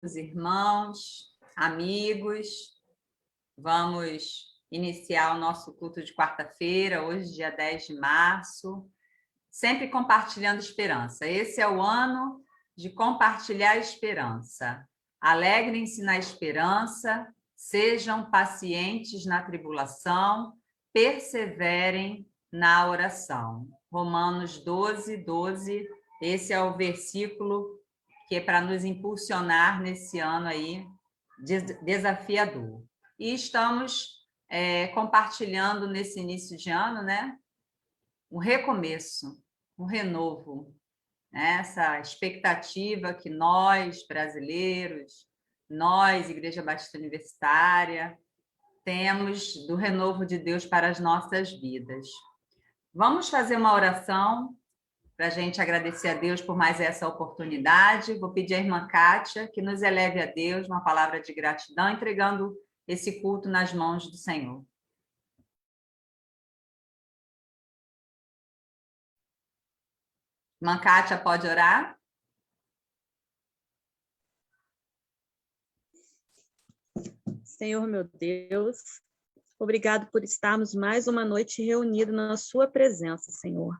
Irmãos, amigos, vamos iniciar o nosso culto de quarta-feira, hoje, dia 10 de março, sempre compartilhando esperança. Esse é o ano de compartilhar esperança. Alegrem-se na esperança, sejam pacientes na tribulação, perseverem na oração. Romanos 12, 12, esse é o versículo que é para nos impulsionar nesse ano aí desafiador. E estamos compartilhando nesse início de ano, né, um recomeço, um renovo, né? Essa expectativa que nós, brasileiros, nós, Igreja Batista Universitária, temos do renovo de Deus para as nossas vidas. Vamos fazer uma oração para a gente agradecer a Deus por mais essa oportunidade. Vou pedir à irmã Kátia que nos eleve a Deus uma palavra de gratidão, entregando esse culto nas mãos do Senhor. Irmã Kátia, pode orar? Senhor, meu Deus, obrigado por estarmos mais uma noite reunidos na sua presença, Senhor,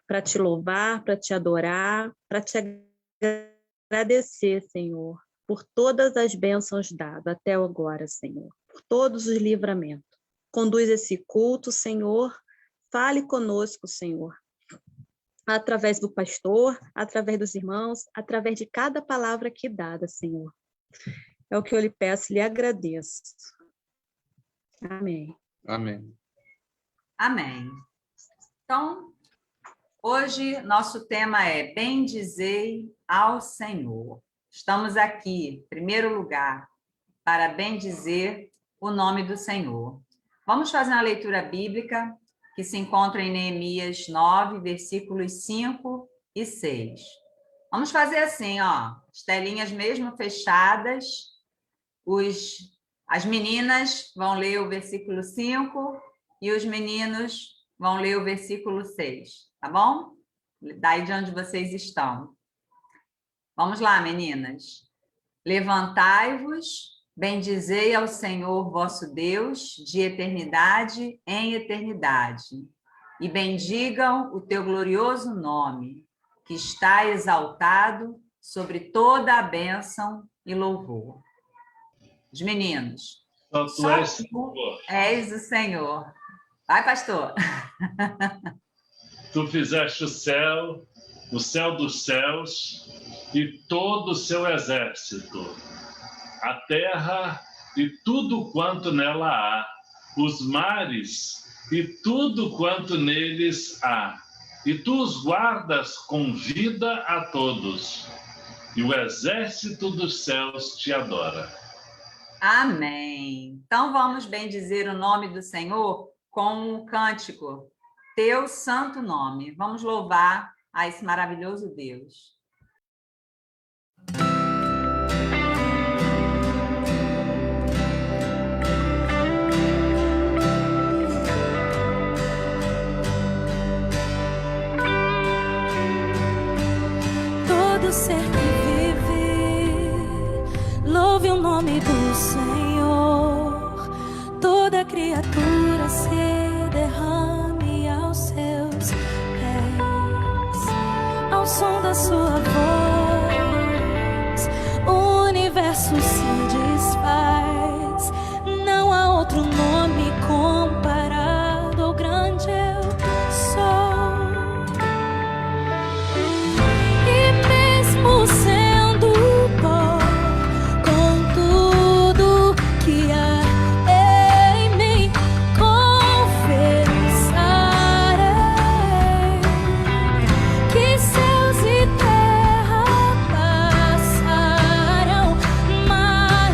para te louvar, para te adorar, para te agradecer, Senhor, por todas as bênçãos dadas até agora, Senhor, por todos os livramentos. Conduz esse culto, Senhor, fale conosco, Senhor, através do pastor, através dos irmãos, através de cada palavra aqui dada, Senhor. É o que eu lhe peço e lhe agradeço. Amém. Amém. Amém. Então, hoje nosso tema é Bendizei ao Senhor. Estamos aqui, em primeiro lugar, para bendizer o nome do Senhor. Vamos fazer uma leitura bíblica que se encontra em Neemias 9, versículos 5 e 6. Vamos fazer assim, ó, as telinhas mesmo fechadas. As meninas vão ler o versículo 5 e os meninos vão ler o versículo 6, tá bom? Daí de onde vocês estão. Vamos lá, meninas. Levantai-vos, bendizei ao Senhor vosso Deus, de eternidade em eternidade, e bendigam o teu glorioso nome, que está exaltado sobre toda a bênção e louvor. Os meninos. Só tu és o Senhor. Vai, pastor. Tu fizeste o céu dos céus e todo o seu exército, a terra e tudo quanto nela há, os mares e tudo quanto neles há, e tu os guardas com vida a todos, e o exército dos céus te adora. Amém. Então vamos bendizer o nome do Senhor com um cântico, teu santo nome. Vamos louvar a esse maravilhoso Deus. Todo ser que vive, louve o nome do Senhor. Toda criatura se derrame aos seus pés, ao som da sua voz, o universo se desfaz. Não há outro nome comparado ao grande eu sou. Sendo pó, com tudo que há em mim, confessarei que céus e terra passarão, mas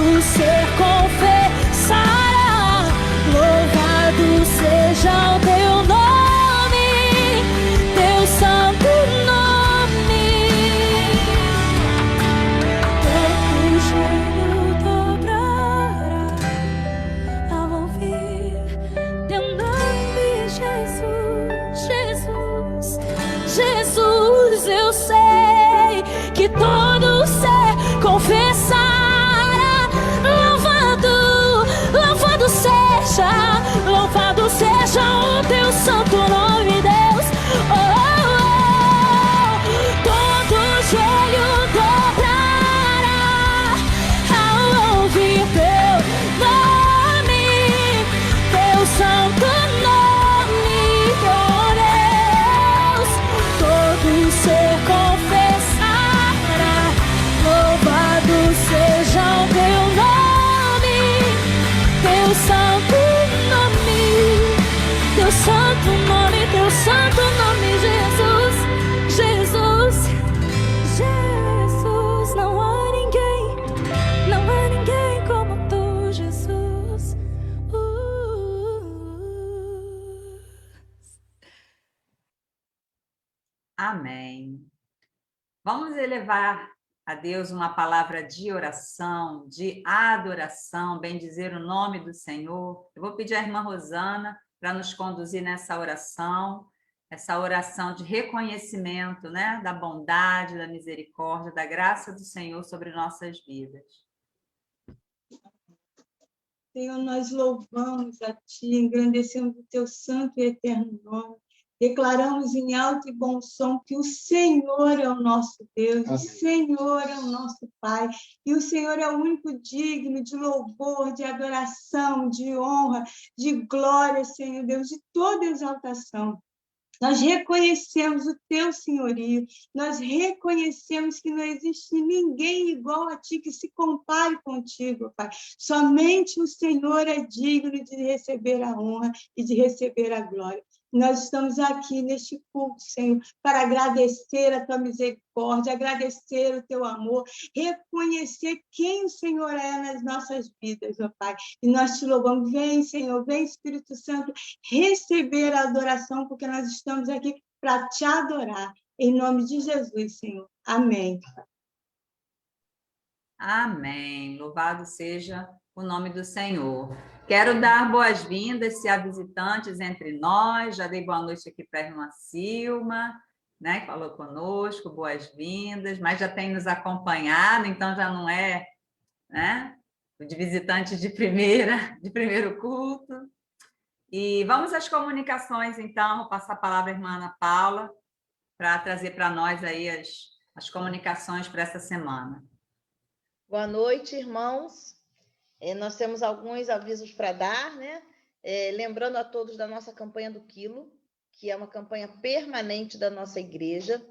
todo ser confessará. Louvado seja o teu nome, teu santo nome. Todo joelho dobrará ao ouvir teu nome, Jesus, Jesus, Jesus. Eu sei que todo ser confessará. Louvado seja o teu santo nome, Deus. Todo joelho dobrará ao ouvir teu nome, teu santo nome, oh Deus. Todo ser confessará. Louvado seja o teu nome, teu santo nome, Jesus, Jesus, Jesus. Não há ninguém como tu, Jesus. Amém. Vamos elevar a Deus uma palavra de oração, de adoração, bendizer o nome do Senhor. Eu vou pedir à irmã Rosana para nos conduzir nessa oração, essa oração de reconhecimento, né, da bondade, da misericórdia, da graça do Senhor sobre nossas vidas. Senhor, nós louvamos a Ti, engrandecemos o Teu santo e eterno nome. Declaramos em alto e bom som que o Senhor é o nosso Deus, o Senhor é o nosso Pai, e o Senhor é o único digno de louvor, de adoração, de honra, de glória, Senhor Deus, de toda exaltação. Nós reconhecemos o teu senhorio, nós reconhecemos que não existe ninguém igual a ti que se compare contigo, Pai. Somente o Senhor é digno de receber a honra e de receber a glória. Nós estamos aqui neste culto, Senhor, para agradecer a tua misericórdia, agradecer o teu amor, reconhecer quem o Senhor é nas nossas vidas, ó Pai. E nós te louvamos. Vem, Senhor, vem, Espírito Santo, receber a adoração, porque nós estamos aqui para te adorar. Em nome de Jesus, Senhor. Amém. Amém. Louvado seja o nome do Senhor. Quero dar boas-vindas, se há visitantes entre nós. Já dei boa noite aqui para a irmã Silma, né, que falou conosco, boas-vindas, mas já tem nos acompanhado, então já não é, né, de visitantes de primeiro culto. E vamos às comunicações, então. Vou passar a palavra à irmã Ana Paula para trazer para nós aí as comunicações para essa semana. Boa noite, irmãos. Nós temos alguns avisos para dar, né? Lembrando a todos da nossa campanha do quilo, que é uma campanha permanente da nossa igreja.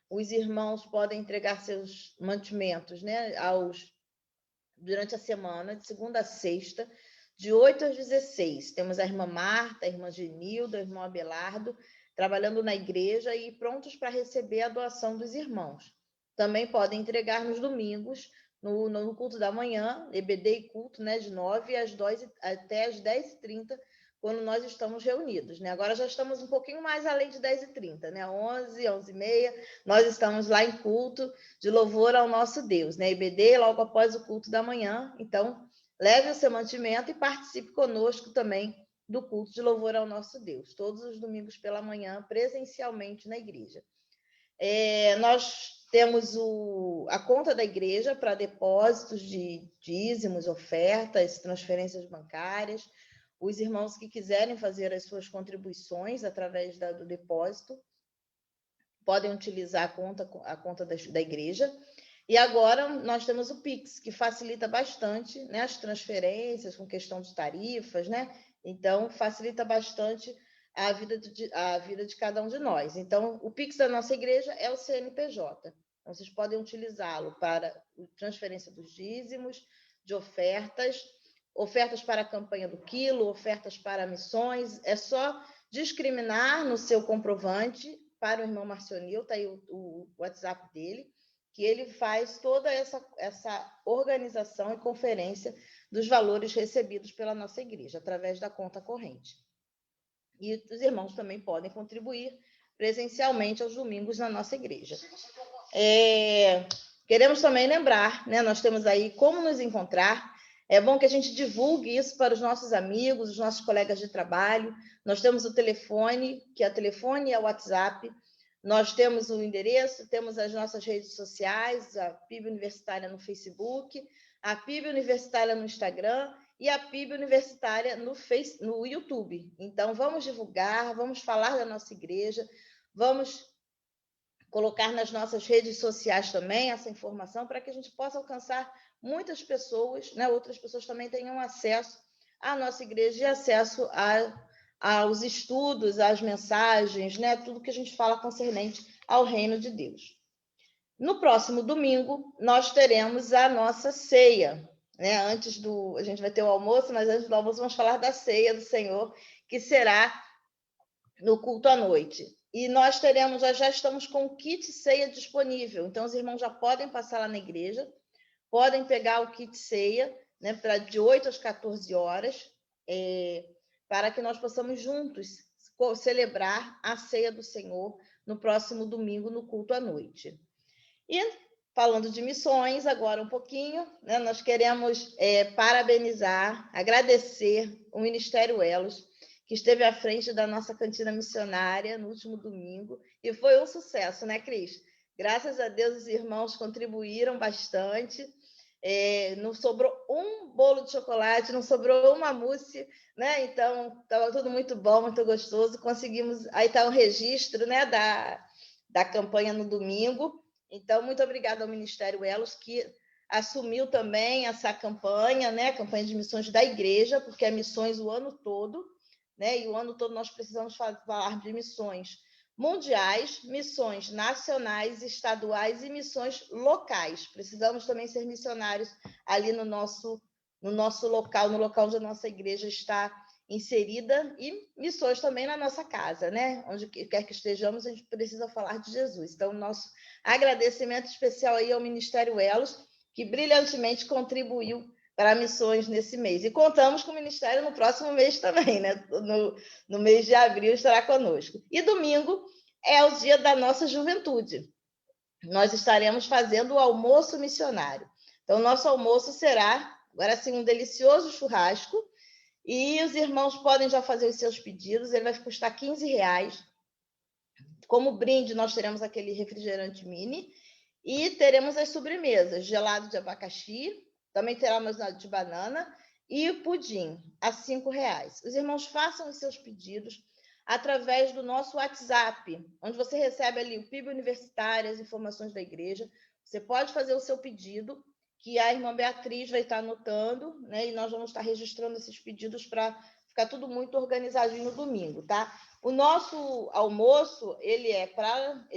Os irmãos podem entregar seus mantimentos, né, durante a semana, de segunda a sexta, de 8 às 16. Temos a irmã Marta, a irmã Genilda, o irmão Abelardo, trabalhando na igreja e prontos para receber a doação dos irmãos. Também podem entregar nos domingos, no culto da manhã, EBD e culto, né, de 9 às 2, até às 10h30, quando nós estamos reunidos, né? Agora já estamos um pouquinho mais além de 10h30, né? 11, 11h30, nós estamos lá em culto de louvor ao nosso Deus, né? EBD logo após o culto da manhã. Então, leve o seu mantimento e participe conosco também do culto de louvor ao nosso Deus, todos os domingos pela manhã, presencialmente na igreja. Nós temos a conta da igreja para depósitos de dízimos, ofertas, transferências bancárias. Os irmãos que quiserem fazer as suas contribuições através do depósito podem utilizar a conta da igreja. E agora nós temos o Pix, que facilita bastante, né, as transferências com questão de tarifas, né? Então, facilita bastante a vida de cada um de nós. Então, o Pix da nossa igreja é o CNPJ. Então, vocês podem utilizá-lo para transferência dos dízimos, de ofertas para a campanha do quilo, ofertas para missões. É só discriminar no seu comprovante para o irmão Marcionil, está aí o WhatsApp dele, que ele faz toda essa organização e conferência dos valores recebidos pela nossa igreja, através da conta corrente. E os irmãos também podem contribuir presencialmente aos domingos na nossa igreja. Queremos também lembrar, né, nós temos aí como nos encontrar. É bom que a gente divulgue isso para os nossos amigos, os nossos colegas de trabalho. Nós temos o telefone, que é o telefone e é o WhatsApp. Nós temos o endereço, temos as nossas redes sociais, a PIB Universitária no Facebook, a PIB Universitária no Instagram e a PIB Universitária no YouTube. Então, vamos divulgar, vamos falar da nossa igreja, vamos colocar nas nossas redes sociais também essa informação para que a gente possa alcançar muitas pessoas, né? Outras pessoas também tenham acesso à nossa igreja e acesso aos estudos, às mensagens, né? Tudo que a gente fala concernente ao reino de Deus. No próximo domingo, nós teremos a nossa ceia, né? A gente vai ter o almoço, mas antes do almoço vamos falar da ceia do Senhor, que será no culto à noite. E nós já estamos com o kit ceia disponível, então os irmãos já podem passar lá na igreja, podem pegar o kit ceia, né, de 8 às 14 horas, para que nós possamos juntos celebrar a ceia do Senhor no próximo domingo, no culto à noite. E falando de missões, agora um pouquinho, né, nós queremos parabenizar, agradecer o Ministério Elos, que esteve à frente da nossa cantina missionária no último domingo, e foi um sucesso, né, Cris? Graças a Deus, os irmãos contribuíram bastante, não sobrou um bolo de chocolate, não sobrou uma mousse, né? Então, estava tudo muito bom, muito gostoso, conseguimos, aí está o registro, né, da campanha no domingo. Então, muito obrigada ao Ministério Elos, que assumiu também essa campanha, né, a campanha de missões da igreja, porque é missões o ano todo, né? E o ano todo nós precisamos falar de missões mundiais, missões nacionais, estaduais e missões locais. Precisamos também ser missionários ali no nosso local, no local onde a nossa igreja está inserida, e missões também na nossa casa, né? Onde quer que estejamos, a gente precisa falar de Jesus. Então, nosso agradecimento especial aí ao Ministério Elos, que brilhantemente contribuiu para missões nesse mês. E contamos com o Ministério no próximo mês também, né? No mês de abril estará conosco. E domingo é o dia da nossa juventude. Nós estaremos fazendo o almoço missionário. Então, nosso almoço será, agora sim, um delicioso churrasco, e os irmãos podem já fazer os seus pedidos, ele vai custar R$15. Como brinde, nós teremos aquele refrigerante mini, e teremos as sobremesas, gelado de abacaxi, também teremos de banana e o pudim, a R$5. Os irmãos façam os seus pedidos através do nosso WhatsApp, onde você recebe ali o PIB Universitário, as informações da igreja. Você pode fazer o seu pedido, que a irmã Beatriz vai estar anotando, né? E nós vamos estar registrando esses pedidos para ficar tudo muito organizadinho no domingo, tá? O nosso almoço, ele é para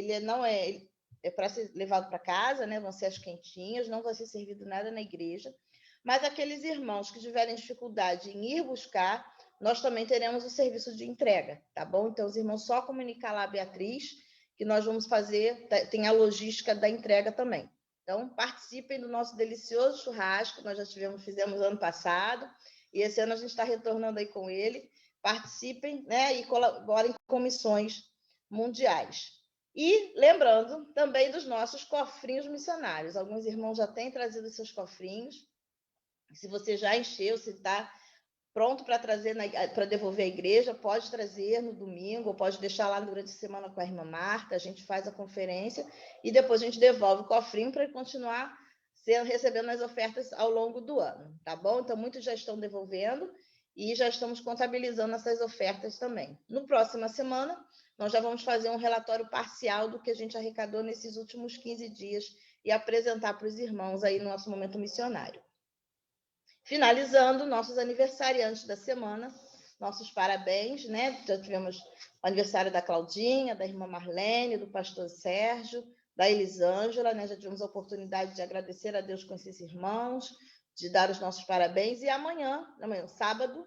ser levado para casa, né? Vão ser as quentinhas, não vai ser servido nada na igreja. Mas aqueles irmãos que tiverem dificuldade em ir buscar, nós também teremos o serviço de entrega, tá bom? Então, os irmãos só comunicar lá a Beatriz, que nós vamos fazer, tem a logística da entrega também. Então, participem do nosso delicioso churrasco, nós já fizemos ano passado, e esse ano a gente está retornando aí com ele. Participem, né? E colaborem com missões mundiais. E lembrando também dos nossos cofrinhos missionários. Alguns irmãos já têm trazido seus cofrinhos. Se você já encheu, se está pronto para trazer, para devolver à igreja, pode trazer no domingo, ou pode deixar lá durante a semana com a irmã Marta, a gente faz a conferência e depois a gente devolve o cofrinho para continuar recebendo as ofertas ao longo do ano, tá bom? Então, muitos já estão devolvendo e já estamos contabilizando essas ofertas também. No próxima semana, nós já vamos fazer um relatório parcial do que a gente arrecadou nesses últimos 15 dias e apresentar para os irmãos aí no nosso momento missionário. Finalizando, nossos aniversariantes da semana, nossos parabéns, né? Já tivemos o aniversário da Claudinha, da irmã Marlene, do pastor Sérgio, da Elisângela, né? Já tivemos a oportunidade de agradecer a Deus com esses irmãos, de dar os nossos parabéns. E amanhã, sábado,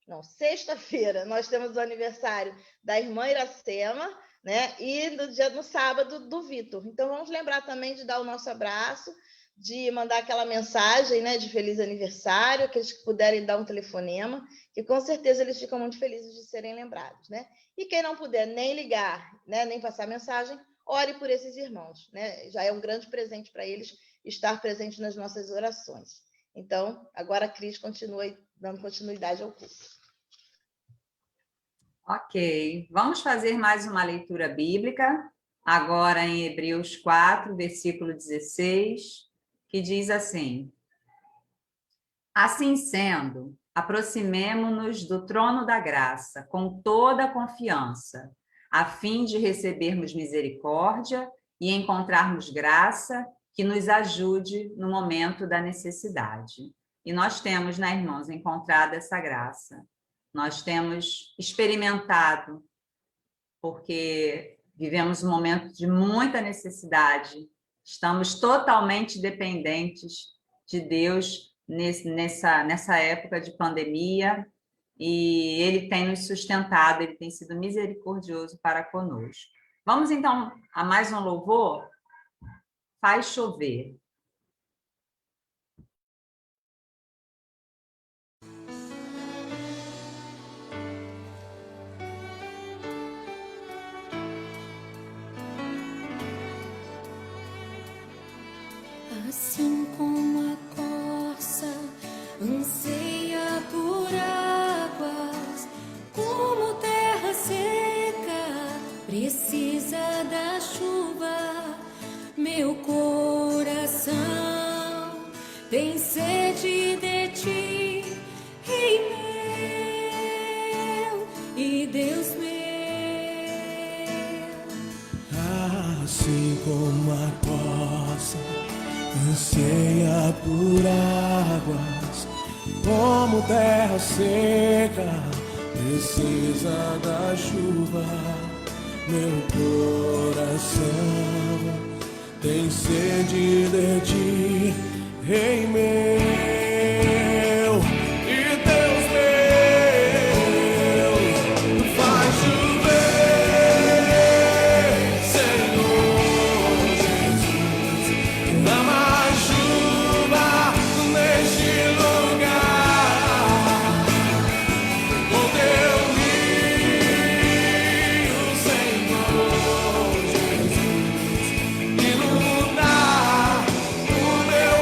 Não, sexta-feira nós temos o aniversário da irmã Iracema, né? E no sábado do Vitor. Então vamos lembrar também de dar o nosso abraço, de mandar aquela mensagem, né, de feliz aniversário, aqueles que puderem dar um telefonema, que com certeza eles ficam muito felizes de serem lembrados, né? E quem não puder nem ligar, né, nem passar mensagem, ore por esses irmãos, né? Já é um grande presente para eles estar presente nas nossas orações. Então, agora a Cris continua dando continuidade ao culto. Ok, vamos fazer mais uma leitura bíblica, agora em Hebreus 4, versículo 16, que diz assim: Assim sendo, aproximemo-nos do trono da graça com toda a confiança, a fim de recebermos misericórdia e encontrarmos graça que nos ajude no momento da necessidade. E nós temos, né, irmãos, encontrado essa graça. Nós temos experimentado, porque vivemos um momento de muita necessidade, estamos totalmente dependentes de Deus nessa época de pandemia, e Ele tem nos sustentado, Ele tem sido misericordioso para conosco. Vamos então a mais um louvor? Faz chover. Assim como a corça anseia por águas, como terra seca precisa da chuva, meu coração tem sede de ti, Rei meu e Deus meu. Assim como a corça anseia por águas, como terra seca precisa da chuva, meu coração tem sede de ti, Rei meu e Deus meu. Faz chover, Senhor Jesus, dá mais chuva neste lugar, com teu rio, Senhor Jesus, inundar o meu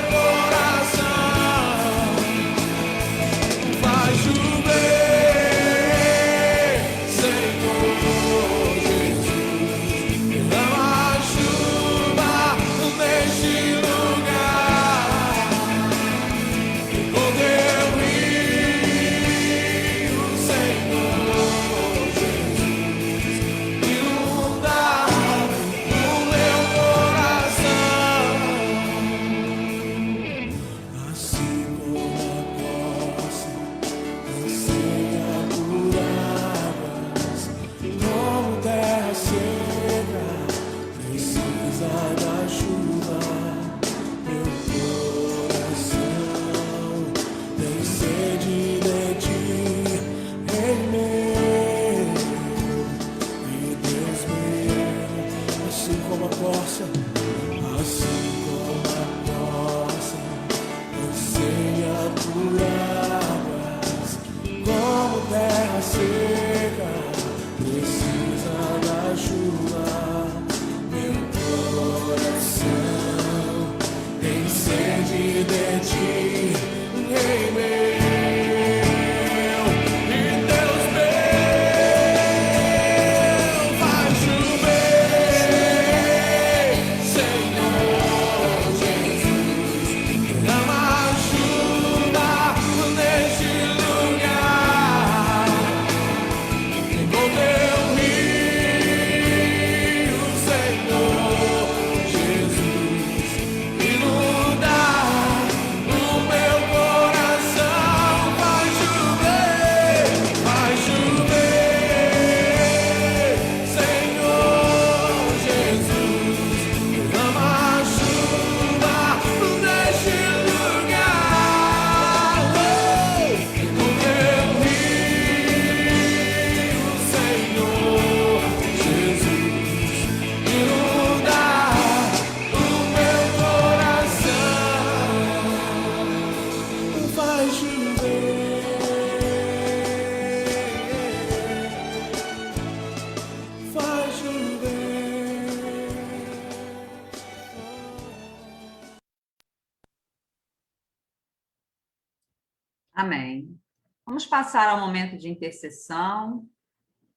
Amém. Vamos passar ao momento de intercessão.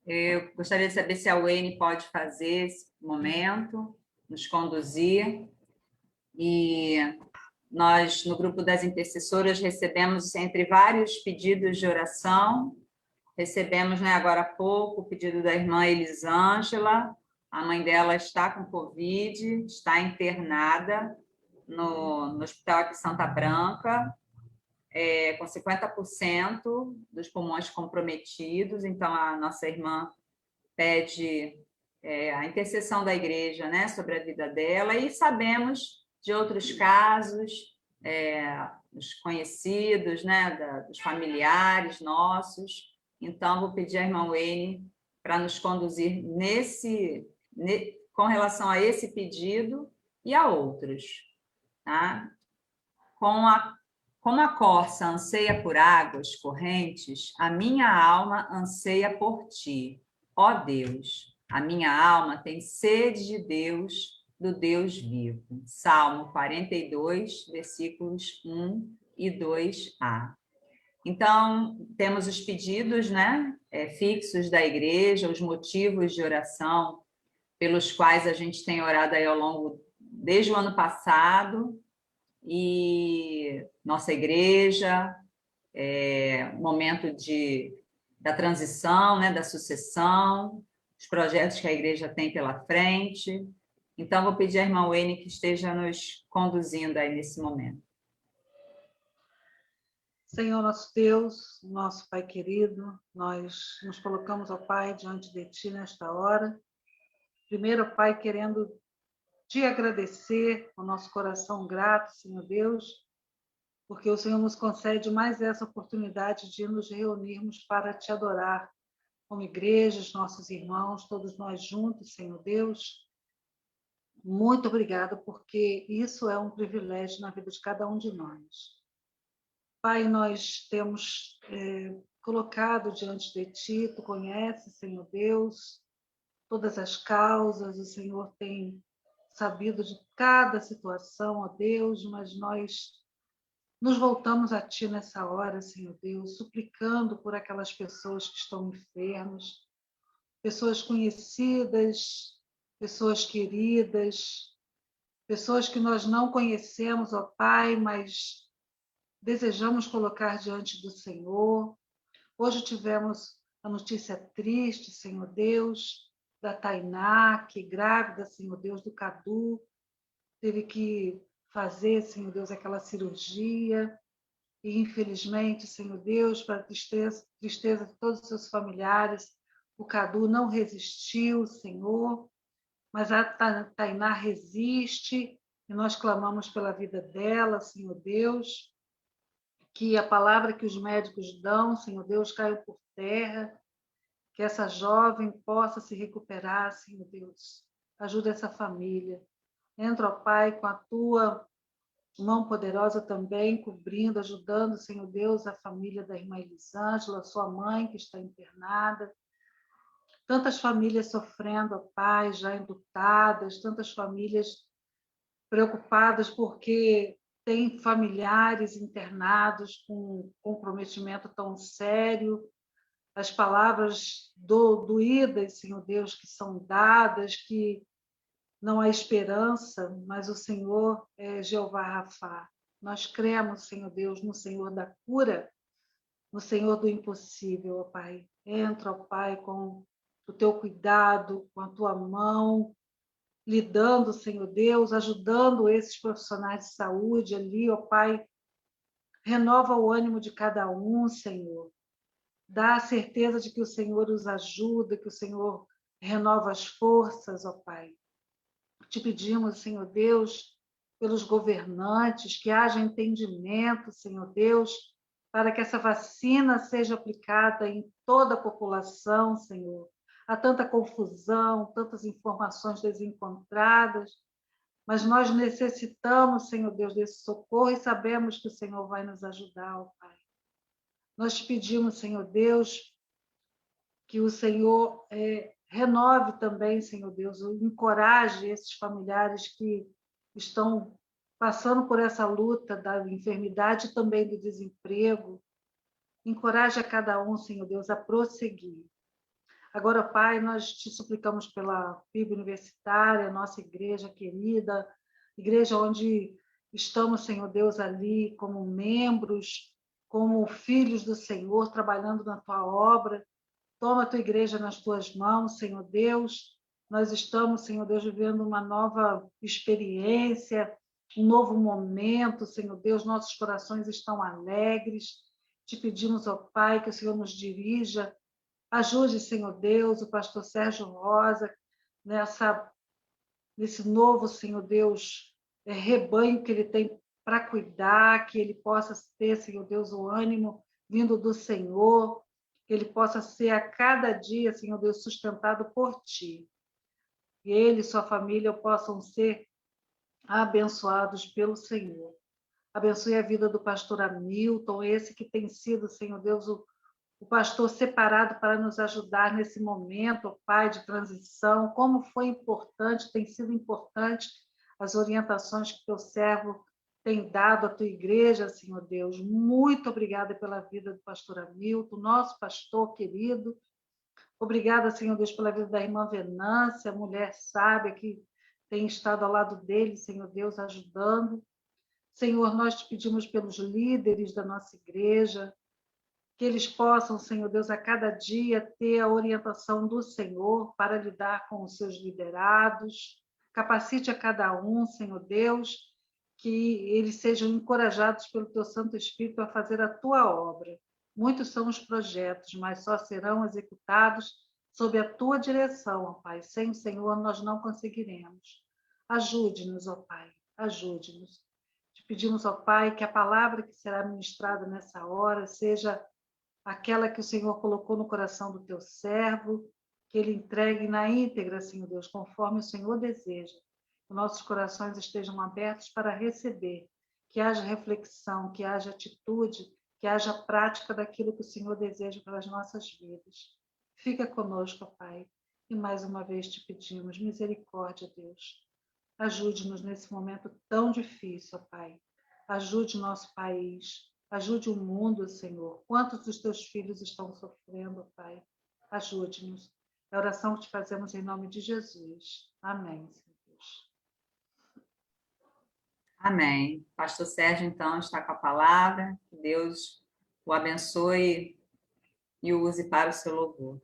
Eu gostaria de saber se a Wayne pode fazer esse momento, nos conduzir. E nós, no grupo das intercessoras, recebemos entre vários pedidos de oração. Recebemos, né, agora há pouco, o pedido da irmã Elisângela. A mãe dela está com Covid, está internada no hospital aqui Santa Branca, com 50% dos pulmões comprometidos. Então, a nossa irmã pede a intercessão da igreja, né, sobre a vida dela. E sabemos de outros casos, dos conhecidos, né, dos familiares nossos. Então, vou pedir à irmã Wayne para nos conduzir com relação a esse pedido e a outros. Tá? Como a corça anseia por águas correntes, a minha alma anseia por ti, ó Deus. A minha alma tem sede de Deus, do Deus vivo. Salmo 42, versículos 1 e 2a. Então, temos os pedidos, né, fixos da igreja, os motivos de oração pelos quais a gente tem orado aí ao longo, desde o ano passado, e nossa igreja, momento da transição, né, da sucessão, os projetos que a igreja tem pela frente. Então, vou pedir à irmã Wayne que esteja nos conduzindo aí nesse momento. Senhor nosso Deus, nosso Pai querido, nós nos colocamos, ó Pai, diante de Ti nesta hora. Primeiro, ó Pai, querendo Te agradecer, com o nosso coração grato, Senhor Deus, porque o Senhor nos concede mais essa oportunidade de nos reunirmos para Te adorar, como igrejas, nossos irmãos, todos nós juntos, Senhor Deus. Muito obrigada, porque isso é um privilégio na vida de cada um de nós. Pai, nós temos colocado diante de Ti, Tu conheces, Senhor Deus, todas as causas, o Senhor tem sabido de cada situação, ó Deus, mas nós nos voltamos a Ti nessa hora, Senhor Deus, suplicando por aquelas pessoas que estão enfermas, pessoas conhecidas, pessoas queridas, pessoas que nós não conhecemos, ó Pai, mas desejamos colocar diante do Senhor. Hoje tivemos a notícia triste, Senhor Deus, da Tainá, que grávida, Senhor Deus, do Cadu, teve que fazer, Senhor Deus, aquela cirurgia, e infelizmente, Senhor Deus, para a tristeza de todos os seus familiares, o Cadu não resistiu, Senhor, mas a Tainá resiste, e nós clamamos pela vida dela, Senhor Deus, que a palavra que os médicos dão, Senhor Deus, caiu por terra, que essa jovem possa se recuperar, Senhor Deus. Ajuda essa família. Entra, ó Pai, com a Tua mão poderosa também, cobrindo, ajudando, Senhor Deus, a família da irmã Elisângela, sua mãe que está internada. Tantas famílias sofrendo, ó Pai, já enlutadas, tantas famílias preocupadas porque tem familiares internados com comprometimento tão sério, as palavras doídas, Senhor Deus, que são dadas, que não há esperança, mas o Senhor é Jeová Rafá. Nós cremos, Senhor Deus, no Senhor da cura, no Senhor do impossível, ó Pai. Entra, ó Pai, com o Teu cuidado, com a Tua mão, lidando, Senhor Deus, ajudando esses profissionais de saúde ali, ó Pai. Renova o ânimo de cada um, Senhor. Dá a certeza de que o Senhor os ajuda, que o Senhor renova as forças, ó Pai. Te pedimos, Senhor Deus, pelos governantes, que haja entendimento, Senhor Deus, para que essa vacina seja aplicada em toda a população, Senhor. Há tanta confusão, tantas informações desencontradas, mas nós necessitamos, Senhor Deus, desse socorro e sabemos que o Senhor vai nos ajudar, ó Pai. Nós te pedimos, Senhor Deus, que o Senhor renove também, Senhor Deus, encoraje esses familiares que estão passando por essa luta da enfermidade e também do desemprego. Encoraja cada um, Senhor Deus, a prosseguir. Agora, Pai, nós te suplicamos pela PIB Universitária, nossa igreja querida, igreja onde estamos, Senhor Deus, ali como membros, como filhos do Senhor, trabalhando na tua obra. Toma a tua igreja nas tuas mãos, Senhor Deus. Nós estamos, Senhor Deus, vivendo uma nova experiência, um novo momento, Senhor Deus. Nossos corações estão alegres. Te pedimos, ó Pai, que o Senhor nos dirija. Ajude, Senhor Deus, o pastor Sérgio Rosa, nesse novo, Senhor Deus, rebanho que ele tem para cuidar, que ele possa ter, Senhor Deus, o ânimo vindo do Senhor, que ele possa ser a cada dia, Senhor Deus, sustentado por Ti. E ele e sua família possam ser abençoados pelo Senhor. Abençoe a vida do pastor Hamilton, esse que tem sido, Senhor Deus, o pastor separado para nos ajudar nesse momento, ó Pai, de transição. Como foi importante, tem sido importante as orientações que teu servo tem dado à tua igreja, Senhor Deus. Muito obrigada pela vida do pastor Hamilton, nosso pastor querido. Obrigada, Senhor Deus, pela vida da irmã Venância, mulher sábia que tem estado ao lado dele, Senhor Deus, ajudando. Senhor, nós te pedimos pelos líderes da nossa igreja, que eles possam, Senhor Deus, a cada dia ter a orientação do Senhor para lidar com os seus liderados. Capacite a cada um, Senhor Deus, que eles sejam encorajados pelo teu Santo Espírito a fazer a tua obra. Muitos são os projetos, mas só serão executados sob a tua direção, ó Pai. Sem o Senhor nós não conseguiremos. Ajude-nos, ó Pai, ajude-nos. Te pedimos, ó Pai, que a palavra que será ministrada nessa hora seja aquela que o Senhor colocou no coração do teu servo, que ele entregue na íntegra, Senhor Deus, conforme o Senhor deseja. Que nossos corações estejam abertos para receber, que haja reflexão, que haja atitude, que haja prática daquilo que o Senhor deseja para as nossas vidas. Fica conosco, Pai, e mais uma vez te pedimos, misericórdia, Deus. Ajude-nos nesse momento tão difícil, Pai. Ajude o nosso país, ajude o mundo, Senhor. Quantos dos teus filhos estão sofrendo, Pai? Ajude-nos. É a oração que te fazemos em nome de Jesus. Amém, Senhor Deus. Amém. Pastor Sérgio, então, está com a palavra. Que Deus o abençoe e o use para o seu louvor.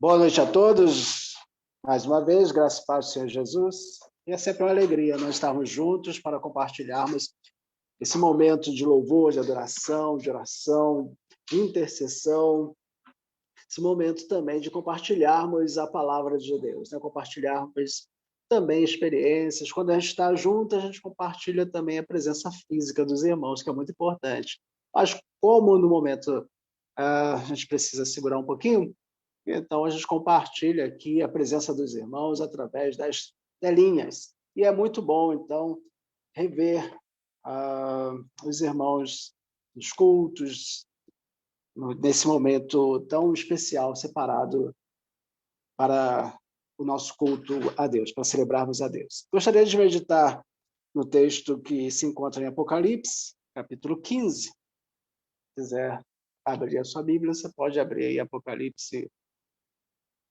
Boa noite a todos. Mais uma vez, graças e paz do Senhor Jesus. E é sempre uma alegria nós estarmos juntos para compartilharmos esse momento de louvor, de adoração, de oração, de intercessão. Esse momento também de compartilharmos a palavra de Deus, né? Compartilharmos também experiências. Quando a gente está junto, a gente compartilha também a presença física dos irmãos, que é muito importante. Mas como no momento a gente precisa segurar um pouquinho, então a gente compartilha aqui a presença dos irmãos através das telinhas. E é muito bom, então, rever os irmãos nos cultos, nesse momento tão especial, separado para o nosso culto a Deus, para celebrarmos a Deus. Gostaria de meditar no texto que se encontra em Apocalipse, capítulo 15. Se quiser abrir a sua Bíblia, você pode abrir aí Apocalipse,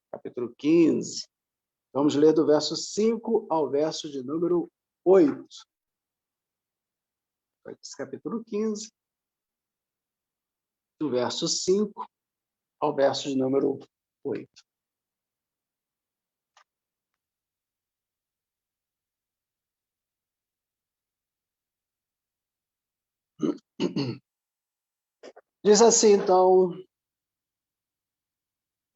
capítulo 15. Vamos ler do verso 5 ao verso de número 8. Capítulo 15, do verso 5 ao verso de número 8. Diz assim, então,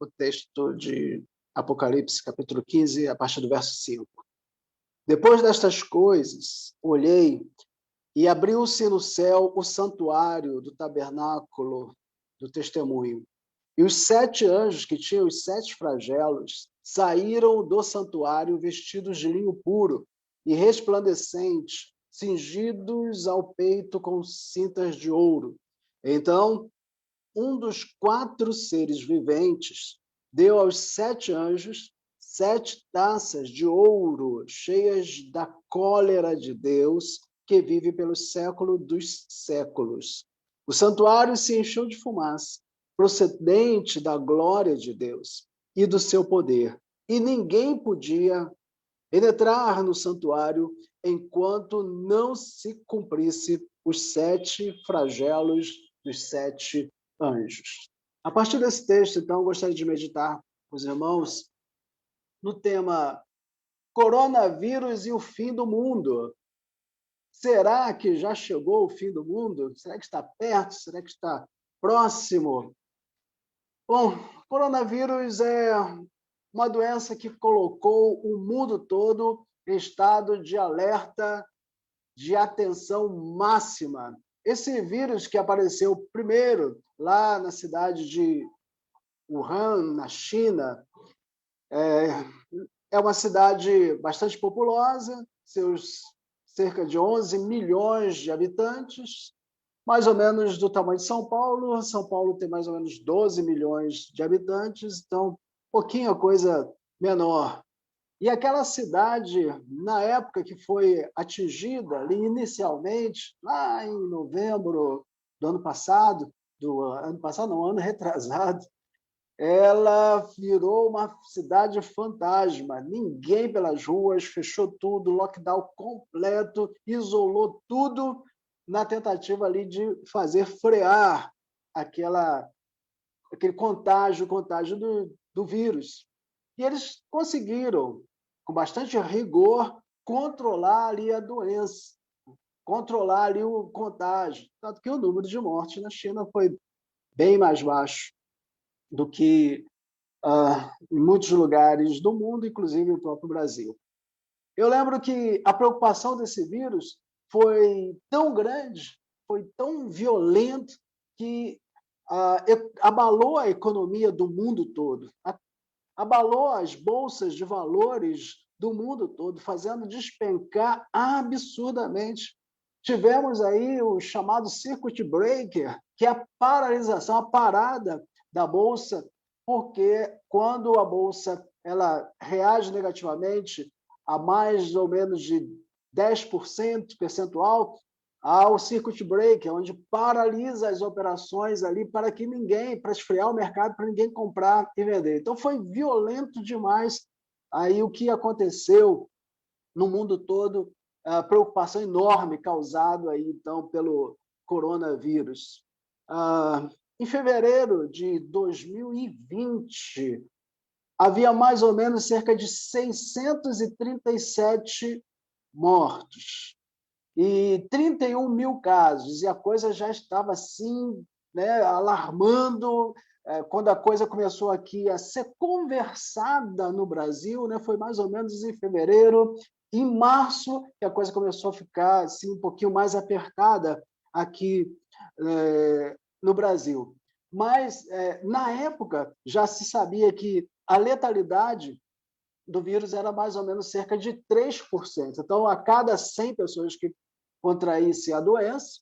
o texto de Apocalipse, capítulo 15, a partir do verso 5. Depois destas coisas, olhei e abriu-se no céu o santuário do tabernáculo do testemunho. E os 7 anjos que tinham os 7 flagelos saíram do santuário vestidos de linho puro e resplandecente, cingidos ao peito com cintas de ouro. Então, um dos 4 seres viventes deu aos 7 anjos 7 taças de ouro, cheias da cólera de Deus, que vive pelo século dos séculos. O santuário se encheu de fumaça, procedente da glória de Deus e do seu poder, e ninguém podia penetrar no santuário enquanto não se cumprisse os 7 flagelos dos 7 anjos. A partir desse texto, então, eu gostaria de meditar com os irmãos no tema coronavírus e o fim do mundo. Será que já chegou o fim do mundo? Será que está perto? Será que está próximo? Bom, coronavírus é uma doença que colocou o mundo todo em estado de alerta, de atenção máxima. Esse vírus que apareceu primeiro lá na cidade de Wuhan, na China, é uma cidade bastante populosa, seus cerca de 11 milhões de habitantes, mais ou menos do tamanho de São Paulo. São Paulo tem mais ou menos 12 milhões de habitantes, então, pouquinha coisa menor. E aquela cidade, na época que foi atingida, ali inicialmente, lá em novembro do ano passado, ano retrasado, ela virou uma cidade fantasma. Ninguém pelas ruas, fechou tudo, lockdown completo, isolou tudo na tentativa ali de fazer frear aquele contágio do vírus. E eles conseguiram, com bastante rigor, controlar ali a doença, controlar ali o contágio. Tanto que o número de mortes na China foi bem mais baixo do que em muitos lugares do mundo, inclusive o próprio Brasil. Eu lembro que a preocupação desse vírus foi tão grande, foi tão violento, que abalou a economia do mundo todo, abalou as bolsas de valores do mundo todo, fazendo despencar absurdamente. Tivemos aí o chamado circuit breaker, que é a paralisação, a parada da bolsa, porque quando a bolsa ela reage negativamente a mais ou menos de 10% percentual, há o circuit breaker, onde paralisa as operações ali para esfriar o mercado, para ninguém comprar e vender. Então foi violento demais aí o que aconteceu no mundo todo, a preocupação enorme causada aí então pelo coronavírus. Em fevereiro de 2020, havia mais ou menos cerca de 637 mortos e 31 mil casos, e a coisa já estava assim, né, alarmando. Quando a coisa começou aqui a ser conversada no Brasil, né, foi mais ou menos em fevereiro. Em março, que a coisa começou a ficar assim, um pouquinho mais apertada aqui no Brasil. Mas, na época, já se sabia que a letalidade do vírus era mais ou menos cerca de 3%. Então, a cada 100 pessoas que contraísse a doença,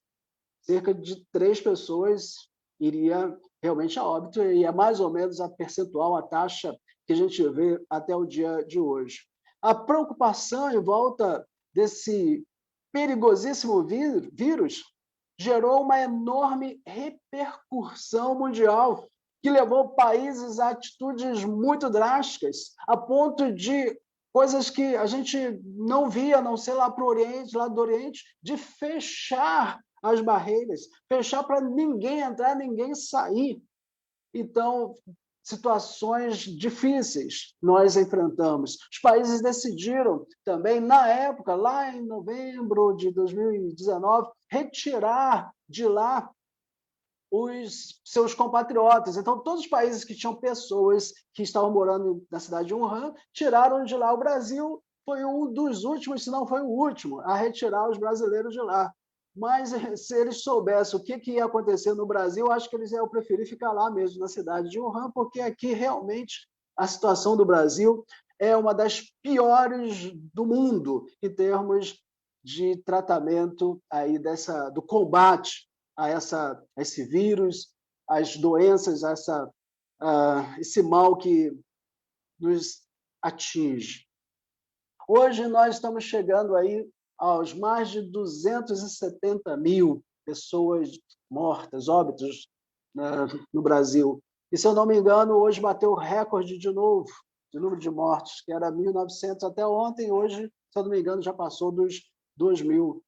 cerca de 3 pessoas iria realmente a óbito, e é mais ou menos a percentual, a taxa que a gente vê até o dia de hoje. A preocupação em volta desse perigosíssimo vírus gerou uma enorme repercussão mundial, que levou países a atitudes muito drásticas, a ponto de coisas que a gente não via, a não ser lá para o Oriente, lá do Oriente, de fechar as barreiras, fechar para ninguém entrar, ninguém sair. Então, situações difíceis nós enfrentamos. Os países decidiram também, na época, lá em novembro de 2019, retirar de lá os seus compatriotas. Então, todos os países que tinham pessoas que estavam morando na cidade de Wuhan tiraram de lá. O Brasil foi um dos últimos, se não foi o último, a retirar os brasileiros de lá. Mas se eles soubessem o que ia acontecer no Brasil, acho que eles iam preferir ficar lá mesmo, na cidade de Wuhan, porque aqui realmente a situação do Brasil é uma das piores do mundo em termos de tratamento aí do combate a esse vírus, as doenças, esse mal que nos atinge. Hoje nós estamos chegando aí aos mais de 270 mil pessoas mortas, óbitos, no Brasil. E, se eu não me engano, hoje bateu o recorde de novo, de número de mortos, que era 1.900 até ontem, hoje, se eu não me engano, já passou dos 2.000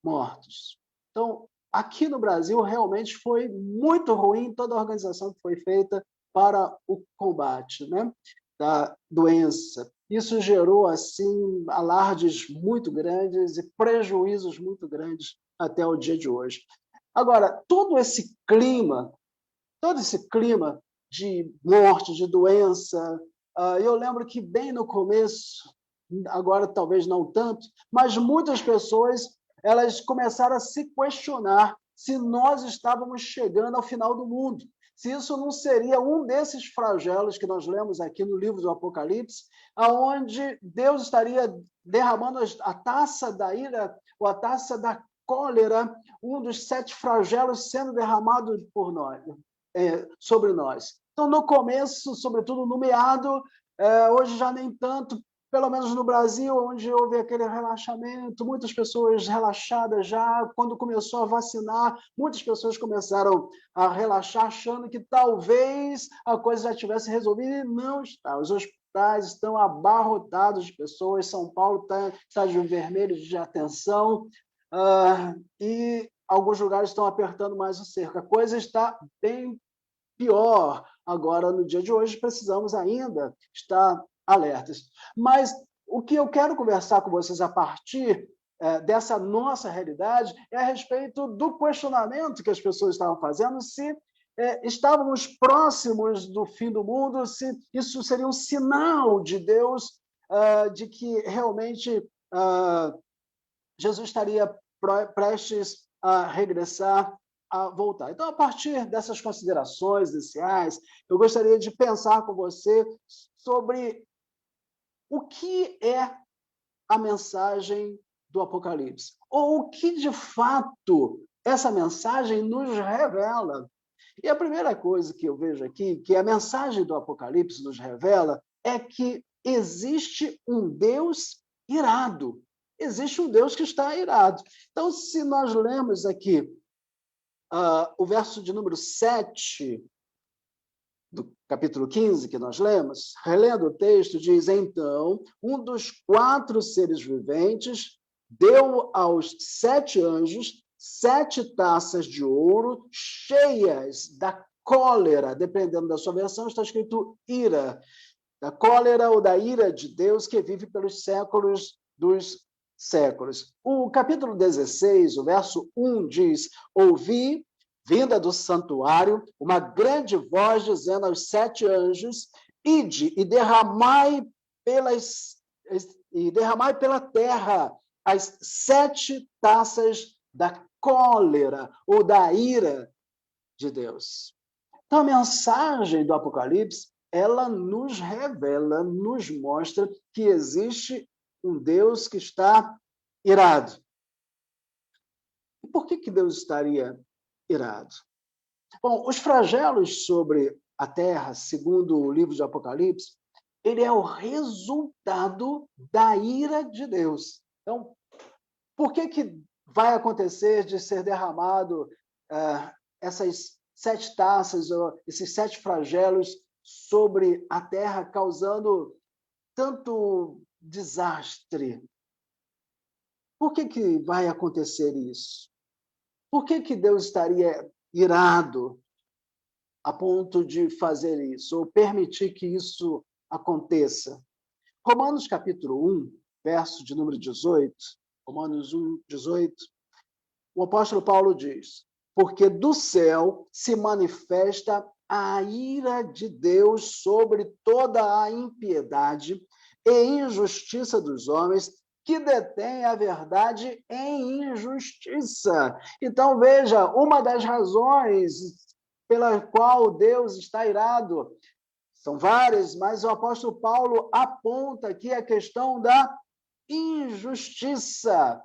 mortos. Então, aqui no Brasil, realmente foi muito ruim toda a organização que foi feita para o combate, né, da doença. Isso gerou, assim, alardes muito grandes e prejuízos muito grandes até o dia de hoje. Agora, todo esse clima de morte, de doença, eu lembro que bem no começo, agora talvez não tanto, mas muitas pessoas elas começaram a se questionar se nós estávamos chegando ao final do mundo, se isso não seria um desses flagelos que nós lemos aqui no livro do Apocalipse, aonde Deus estaria derramando a taça da ira, ou a taça da cólera, um dos 7 flagelos sendo derramado por nós, sobre nós. Então, no começo, sobretudo no meado, hoje já nem tanto, pelo menos no Brasil, onde houve aquele relaxamento, muitas pessoas relaxadas já, quando começou a vacinar, muitas pessoas começaram a relaxar, achando que talvez a coisa já tivesse resolvido, e não está. Os hospitais estão abarrotados de pessoas, São Paulo está de vermelho de atenção, e alguns lugares estão apertando mais o cerco. A coisa está bem pior. Agora, no dia de hoje, precisamos ainda estar alertas. Mas o que eu quero conversar com vocês a partir dessa nossa realidade é a respeito do questionamento que as pessoas estavam fazendo, se estávamos próximos do fim do mundo, se isso seria um sinal de Deus, de que realmente Jesus estaria prestes a regressar, a voltar. Então, a partir dessas considerações iniciais, eu gostaria de pensar com você sobre o que é a mensagem do Apocalipse, ou o que, de fato, essa mensagem nos revela. E a primeira coisa que eu vejo aqui, que a mensagem do Apocalipse nos revela, é que existe um Deus irado. Existe um Deus que está irado. Então, se nós lemos aqui o verso de número 7 do capítulo 15, que nós lemos, relendo o texto, diz: então, um dos 4 seres viventes deu aos 7 anjos 7 taças de ouro cheias da cólera, dependendo da sua versão, está escrito ira, da cólera ou da ira de Deus que vive pelos séculos dos séculos. O capítulo 16, o verso 1 diz: ouvi, vinda do santuário, uma grande voz dizendo aos 7 anjos: ide e derramai pela terra as 7 taças da cólera ou da ira de Deus. Então, a mensagem do Apocalipse, ela nos revela, nos mostra que existe um Deus que está irado. E por que Deus estaria irado? Bom, os flagelos sobre a terra, segundo o livro de Apocalipse, ele é o resultado da ira de Deus. Então, por que vai acontecer de ser derramado essas 7 taças, ou esses 7 flagelos sobre a terra, causando tanto desastre? Por que vai acontecer isso? Por que Deus estaria irado a ponto de fazer isso, ou permitir que isso aconteça? Romanos capítulo 1, verso de número 18, Romanos 1, 18, o apóstolo Paulo diz: porque do céu se manifesta a ira de Deus sobre toda a impiedade e injustiça dos homens, que detém a verdade em injustiça. Então, veja, uma das razões pela qual Deus está irado, são várias, mas o apóstolo Paulo aponta aqui a questão da injustiça.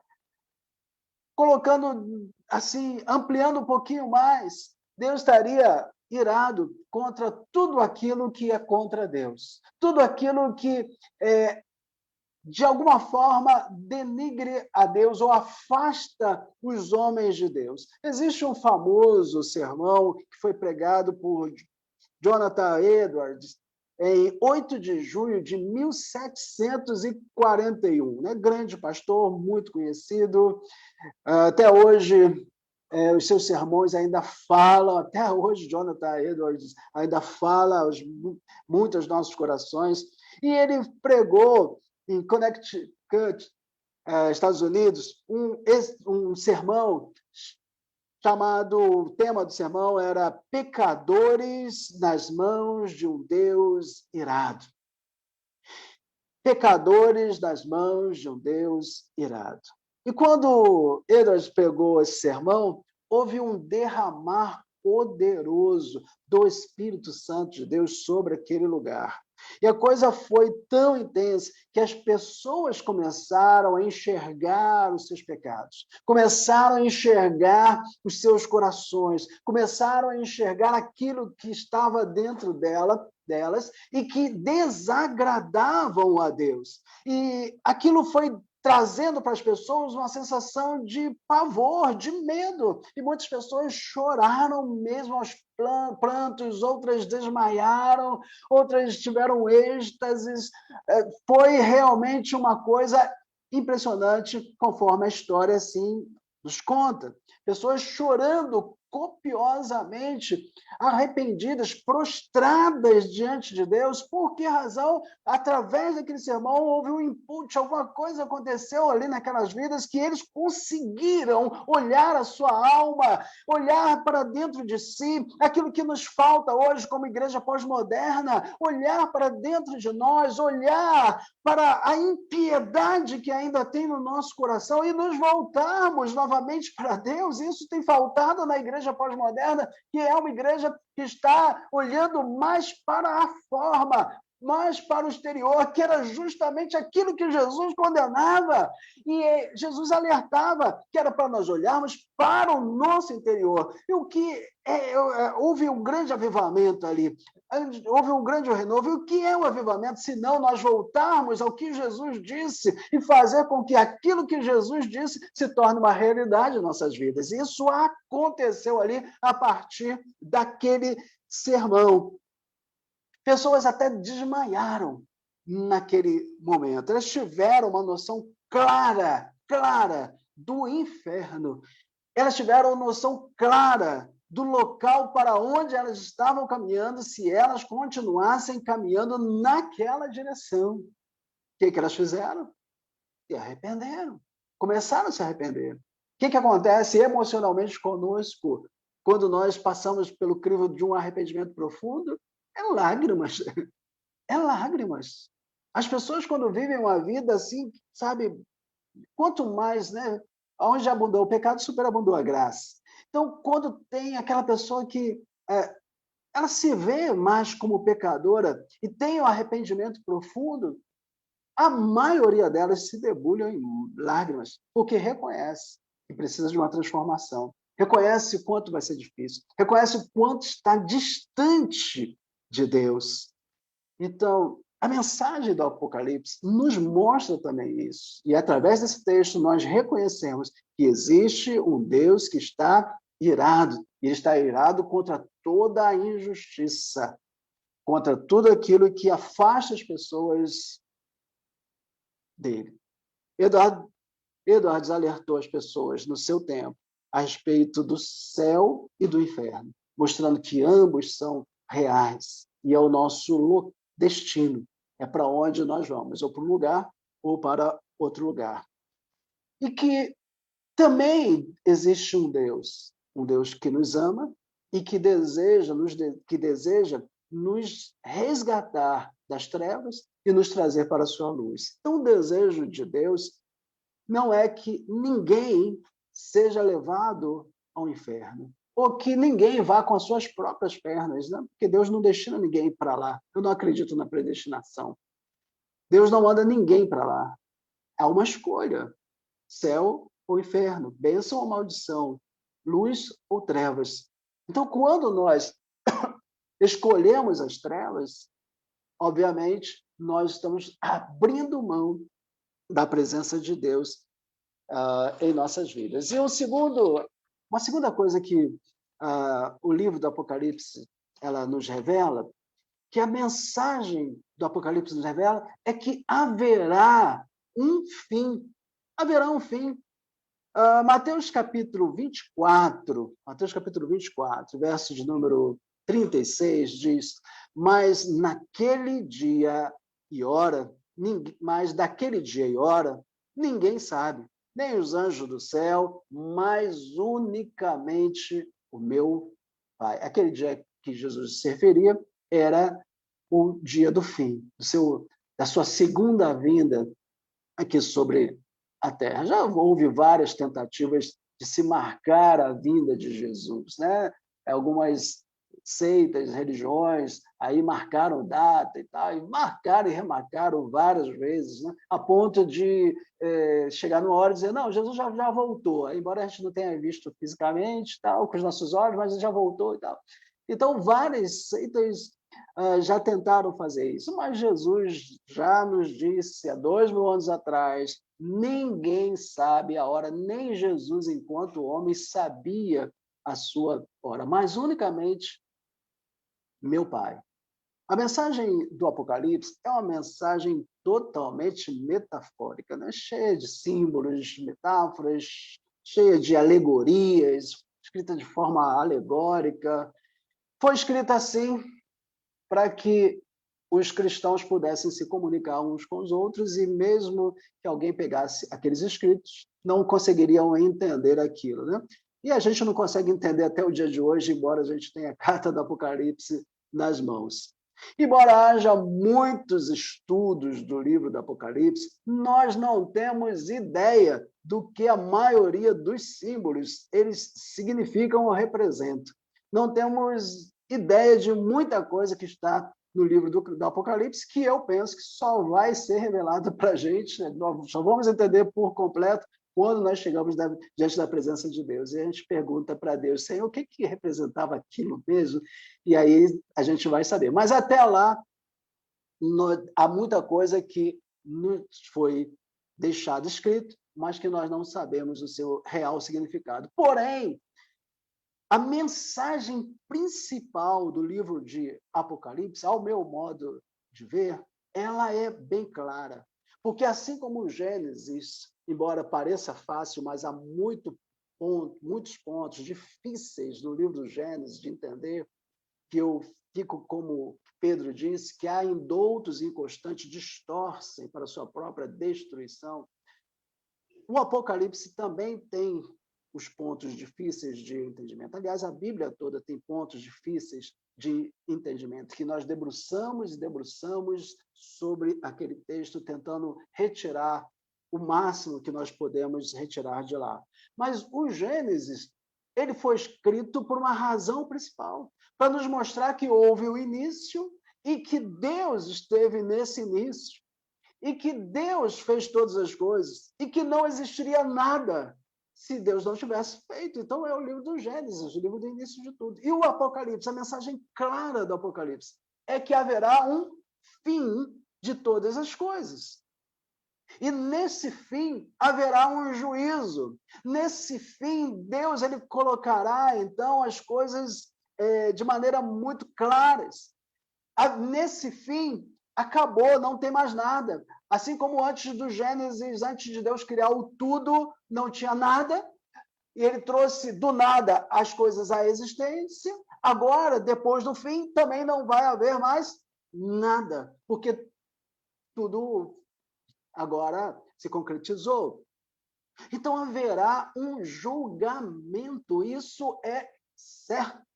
colocando assim, ampliando um pouquinho mais, Deus estaria irado contra tudo aquilo que é contra Deus, tudo aquilo que de alguma forma denigre a Deus ou afasta os homens de Deus. Existe um famoso sermão que foi pregado por Jonathan Edwards em 8 de junho de 1741, né? Grande pastor, muito conhecido. Até hoje, os seus sermões ainda falam, até hoje Jonathan Edwards ainda fala muito aos nossos corações. E ele pregou em Connecticut, Estados Unidos, um sermão chamado, o tema do sermão era Pecadores nas mãos de um Deus irado. Pecadores nas mãos de um Deus irado. E quando Edwards pregou esse sermão, houve um derramar poderoso do Espírito Santo de Deus sobre aquele lugar. E a coisa foi tão intensa que as pessoas começaram a enxergar os seus pecados, começaram a enxergar os seus corações, começaram a enxergar aquilo que estava dentro delas e que desagradavam a Deus. E aquilo foi trazendo para as pessoas uma sensação de pavor, de medo. E muitas pessoas choraram mesmo aos prantos, outras desmaiaram, outras tiveram êxtases. Foi realmente uma coisa impressionante, conforme a história assim nos conta. Pessoas chorando copiosamente, arrependidas, prostradas diante de Deus. Por que razão? Através daquele sermão houve um input, alguma coisa aconteceu ali naquelas vidas que eles conseguiram olhar a sua alma, olhar para dentro de si, aquilo que nos falta hoje como igreja pós-moderna, olhar para dentro de nós, olhar para a impiedade que ainda tem no nosso coração e nos voltarmos novamente para Deus. Isso tem faltado na igreja pós-moderna, que é uma igreja que está olhando mais para a forma, mais para o exterior, que era justamente aquilo que Jesus condenava. E Jesus alertava que era para nós olharmos para o nosso interior. E o que houve um grande avivamento ali, houve um grande renovo. E o que é um avivamento, se não nós voltarmos ao que Jesus disse e fazer com que aquilo que Jesus disse se torne uma realidade em nossas vidas. Isso aconteceu ali a partir daquele sermão. Pessoas até desmaiaram naquele momento. Elas tiveram uma noção clara do inferno. Elas tiveram uma noção clara do local para onde elas estavam caminhando, se elas continuassem caminhando naquela direção. O que elas fizeram? Se arrependeram. Começaram a se arrepender. O que acontece emocionalmente conosco quando nós passamos pelo crivo de um arrependimento profundo? É lágrimas. É lágrimas. As pessoas, quando vivem uma vida assim, sabe, quanto mais, né? Onde abundou o pecado, superabundou a graça. Então, quando tem aquela pessoa que ela se vê mais como pecadora e tem um arrependimento profundo, a maioria delas se debulham em lágrimas, porque reconhece que precisa de uma transformação. Reconhece o quanto vai ser difícil. Reconhece o quanto está distante de Deus. Então, a mensagem do Apocalipse nos mostra também isso. E através desse texto nós reconhecemos que existe um Deus que está irado. E ele está irado contra toda a injustiça, contra tudo aquilo que afasta as pessoas dele. Edwards alertou as pessoas no seu tempo a respeito do céu e do inferno, mostrando que ambos são reais e é o nosso destino, é para onde nós vamos, ou para um lugar ou para outro lugar. E que também existe um Deus que nos ama e que deseja nos resgatar das trevas e nos trazer para a sua luz. Então, o desejo de Deus não é que ninguém seja levado ao inferno, ou que ninguém vá com as suas próprias pernas, né? Porque Deus não destina ninguém para lá. Eu não acredito na predestinação. Deus não manda ninguém para lá. Há uma escolha, céu ou inferno, bênção ou maldição, luz ou trevas. Então, quando nós escolhemos as trevas, obviamente, nós estamos abrindo mão da presença de Deus em nossas vidas. E uma segunda coisa que o livro do Apocalipse ela nos revela, que a mensagem do Apocalipse nos revela, é que haverá um fim. Haverá um fim. Mateus capítulo 24, verso de número 36, diz: mas daquele dia e hora, ninguém sabe, nem os anjos do céu, mas unicamente o meu Pai. Aquele dia que Jesus se referia era o dia do fim, da sua segunda vinda aqui sobre a Terra. Já houve várias tentativas de se marcar a vinda de Jesus, né? Algumas seitas, religiões, aí marcaram data e tal, e marcaram e remarcaram várias vezes, né? A ponto de chegar numa hora e dizer, não, Jesus já voltou, embora a gente não tenha visto fisicamente, tal, com os nossos olhos, mas ele já voltou e tal. Então, várias seitas já tentaram fazer isso, mas Jesus já nos disse, há 2000 anos atrás, ninguém sabe a hora, nem Jesus, enquanto homem, sabia a sua hora, mas unicamente meu Pai. A mensagem do Apocalipse é uma mensagem totalmente metafórica, né? Cheia de símbolos, metáforas, cheia de alegorias, escrita de forma alegórica. Foi escrita assim para que os cristãos pudessem se comunicar uns com os outros e mesmo que alguém pegasse aqueles escritos, não conseguiriam entender aquilo, né? E a gente não consegue entender até o dia de hoje, embora a gente tenha a carta do Apocalipse nas mãos. Embora haja muitos estudos do livro do Apocalipse, nós não temos ideia do que a maioria dos símbolos eles significam ou representam. Não temos ideia de muita coisa que está no livro do Apocalipse, que eu penso que só vai ser revelado para a gente, né? Nós só vamos entender por completo quando nós chegamos diante da presença de Deus. E a gente pergunta para Deus, Senhor, o que representava aquilo mesmo? E aí a gente vai saber. Mas até lá, há muita coisa que nos foi deixado escrito, mas que nós não sabemos o seu real significado. Porém, a mensagem principal do livro de Apocalipse, ao meu modo de ver, ela é bem clara. Porque assim como o Gênesis, embora pareça fácil, mas há muitos pontos difíceis no livro do Gênesis de entender, que eu fico, como Pedro disse, que há indoutos inconstantes distorcem para a sua própria destruição. O Apocalipse também tem os pontos difíceis de entendimento. Aliás, a Bíblia toda tem pontos difíceis de entendimento, que nós debruçamos e debruçamos sobre aquele texto, tentando retirar o máximo que nós podemos retirar de lá. Mas o Gênesis, ele foi escrito por uma razão principal, para nos mostrar que houve o início e que Deus esteve nesse início, e que Deus fez todas as coisas, e que não existiria nada se Deus não tivesse feito. Então, é o livro do Gênesis, o livro do início de tudo. E o Apocalipse, a mensagem clara do Apocalipse, é que haverá um fim de todas as coisas. E nesse fim, haverá um juízo. Nesse fim, Deus ele colocará, então, as coisas de maneira muito claras. Nesse fim, acabou, não tem mais nada. Assim como antes do Gênesis, antes de Deus criar o tudo, não tinha nada, e ele trouxe do nada as coisas à existência. Agora, depois do fim, também não vai haver mais nada, porque tudo agora se concretizou. Então haverá um julgamento, isso é certo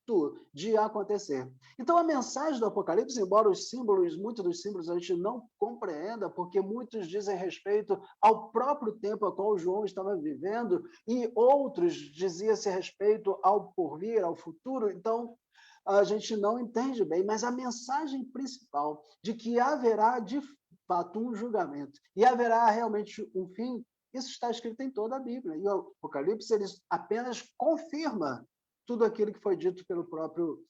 de acontecer. Então a mensagem do Apocalipse, embora muitos dos símbolos a gente não compreenda, porque muitos dizem respeito ao próprio tempo a qual João estava vivendo, e outros diziam-se respeito ao porvir, ao futuro, então a gente não entende bem, mas a mensagem principal de que haverá de fato um julgamento, e haverá realmente um fim, Isso está escrito em toda a Bíblia. E o Apocalipse ele apenas confirma tudo aquilo que foi dito pelo próprio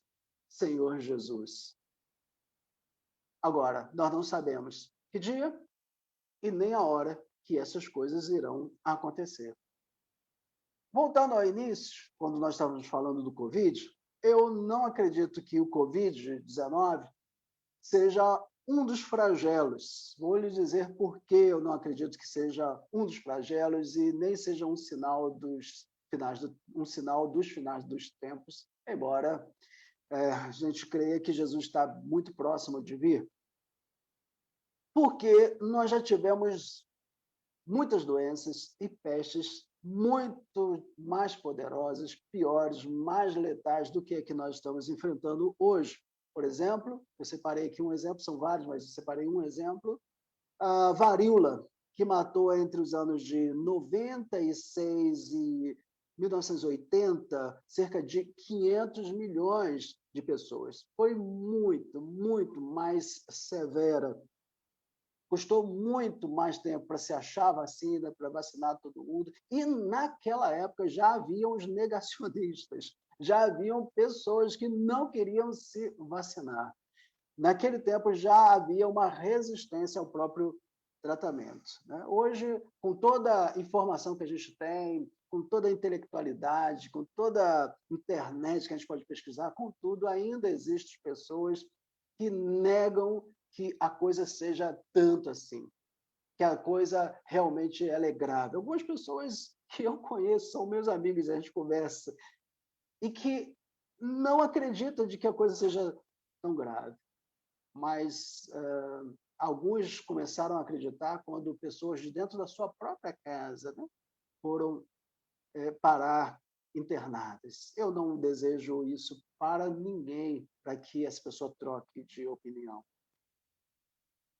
Senhor Jesus. Agora, nós não sabemos que dia e nem a hora que essas coisas irão acontecer. Voltando ao início, quando nós estávamos falando do Covid, eu não acredito que o Covid-19 seja um dos flagelos. Vou lhe dizer por que eu não acredito que seja um dos flagelos e nem seja um sinal dos finais dos tempos, embora a gente creia que Jesus está muito próximo de vir. Porque nós já tivemos muitas doenças e pestes muito mais poderosas, piores, mais letais do que a que nós estamos enfrentando hoje. Por exemplo, eu separei aqui um exemplo, são vários, mas eu separei um exemplo, a varíola, que matou entre os anos de 96 e 1980 cerca de 500 milhões de pessoas. Foi muito, muito mais severa. Custou muito mais tempo para se achar vacina, para vacinar todo mundo. E, naquela época, já haviam os negacionistas, já haviam pessoas que não queriam se vacinar. Naquele tempo, já havia uma resistência ao próprio tratamento. Hoje, com toda a informação que a gente tem, com toda a intelectualidade, com toda a internet que a gente pode pesquisar, contudo, ainda existem pessoas que negam que a coisa seja tanto assim, que a coisa realmente ela é grave. Algumas pessoas que eu conheço, são meus amigos, a gente conversa, e que não acreditam de que a coisa seja tão grave. Mas alguns começaram a acreditar quando pessoas de dentro da sua própria casa, né, foram parar internadas. Eu não desejo isso para ninguém, para que essa pessoa troque de opinião.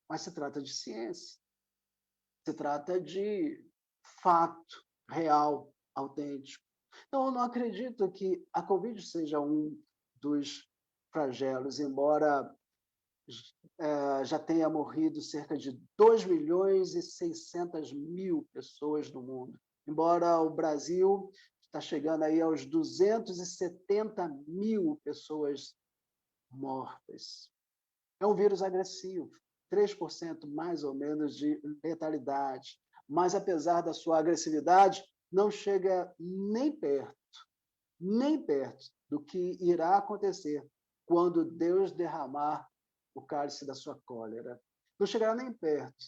Mas se trata de ciência, se trata de fato real, autêntico. Então, eu não acredito que a Covid seja um dos flagelos, embora já tenha morrido cerca de 2.600.000 pessoas no mundo. Embora o Brasil está chegando aí aos 270.000 pessoas mortas. É um vírus agressivo. 3% mais ou menos de letalidade, mas apesar da sua agressividade, não chega nem perto do que irá acontecer quando Deus derramar o cálice da sua cólera. Não chegará nem perto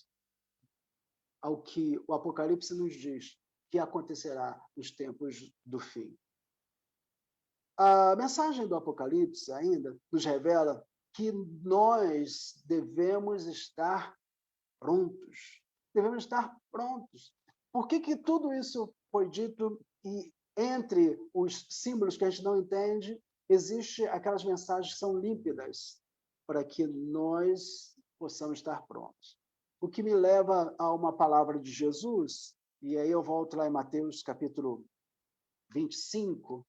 ao que o Apocalipse nos diz que acontecerá nos tempos do fim. A mensagem do Apocalipse ainda nos revela que nós devemos estar prontos. Devemos estar prontos. Por que tudo isso foi dito e entre os símbolos que a gente não entende, existe aquelas mensagens que são límpidas para que nós possamos estar prontos? O que me leva a uma palavra de Jesus, e aí eu volto lá em Mateus capítulo 25,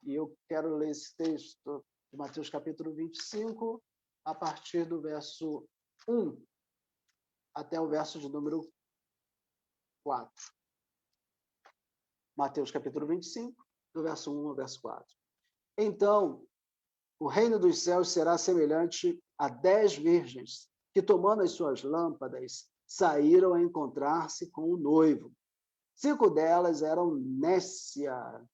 e eu quero ler esse texto de Mateus capítulo 25, a partir do verso 1 até o verso de número 4. Mateus capítulo 25, do verso 1 ao verso 4. Então, o reino dos céus será semelhante a 10 virgens que, tomando as suas lâmpadas, saíram a encontrar-se com o noivo. 5 delas eram nécias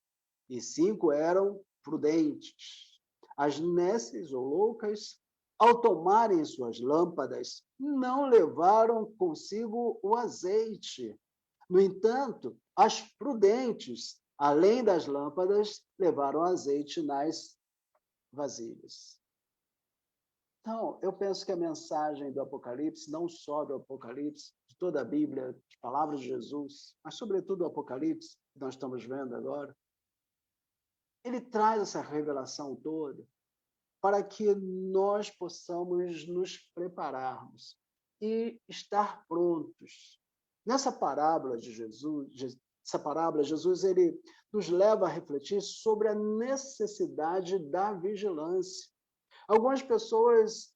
e 5 eram prudentes. As nécias ou loucas, ao tomarem suas lâmpadas, não levaram consigo o azeite. No entanto, as prudentes, além das lâmpadas, levaram azeite nas vasilhas. Então, eu penso que a mensagem do Apocalipse, não só do Apocalipse, de toda a Bíblia, de palavras de Jesus, mas sobretudo do Apocalipse, que nós estamos vendo agora, ele traz essa revelação toda para que nós possamos nos prepararmos e estar prontos. Nessa parábola de Jesus, ele nos leva a refletir sobre a necessidade da vigilância. Algumas pessoas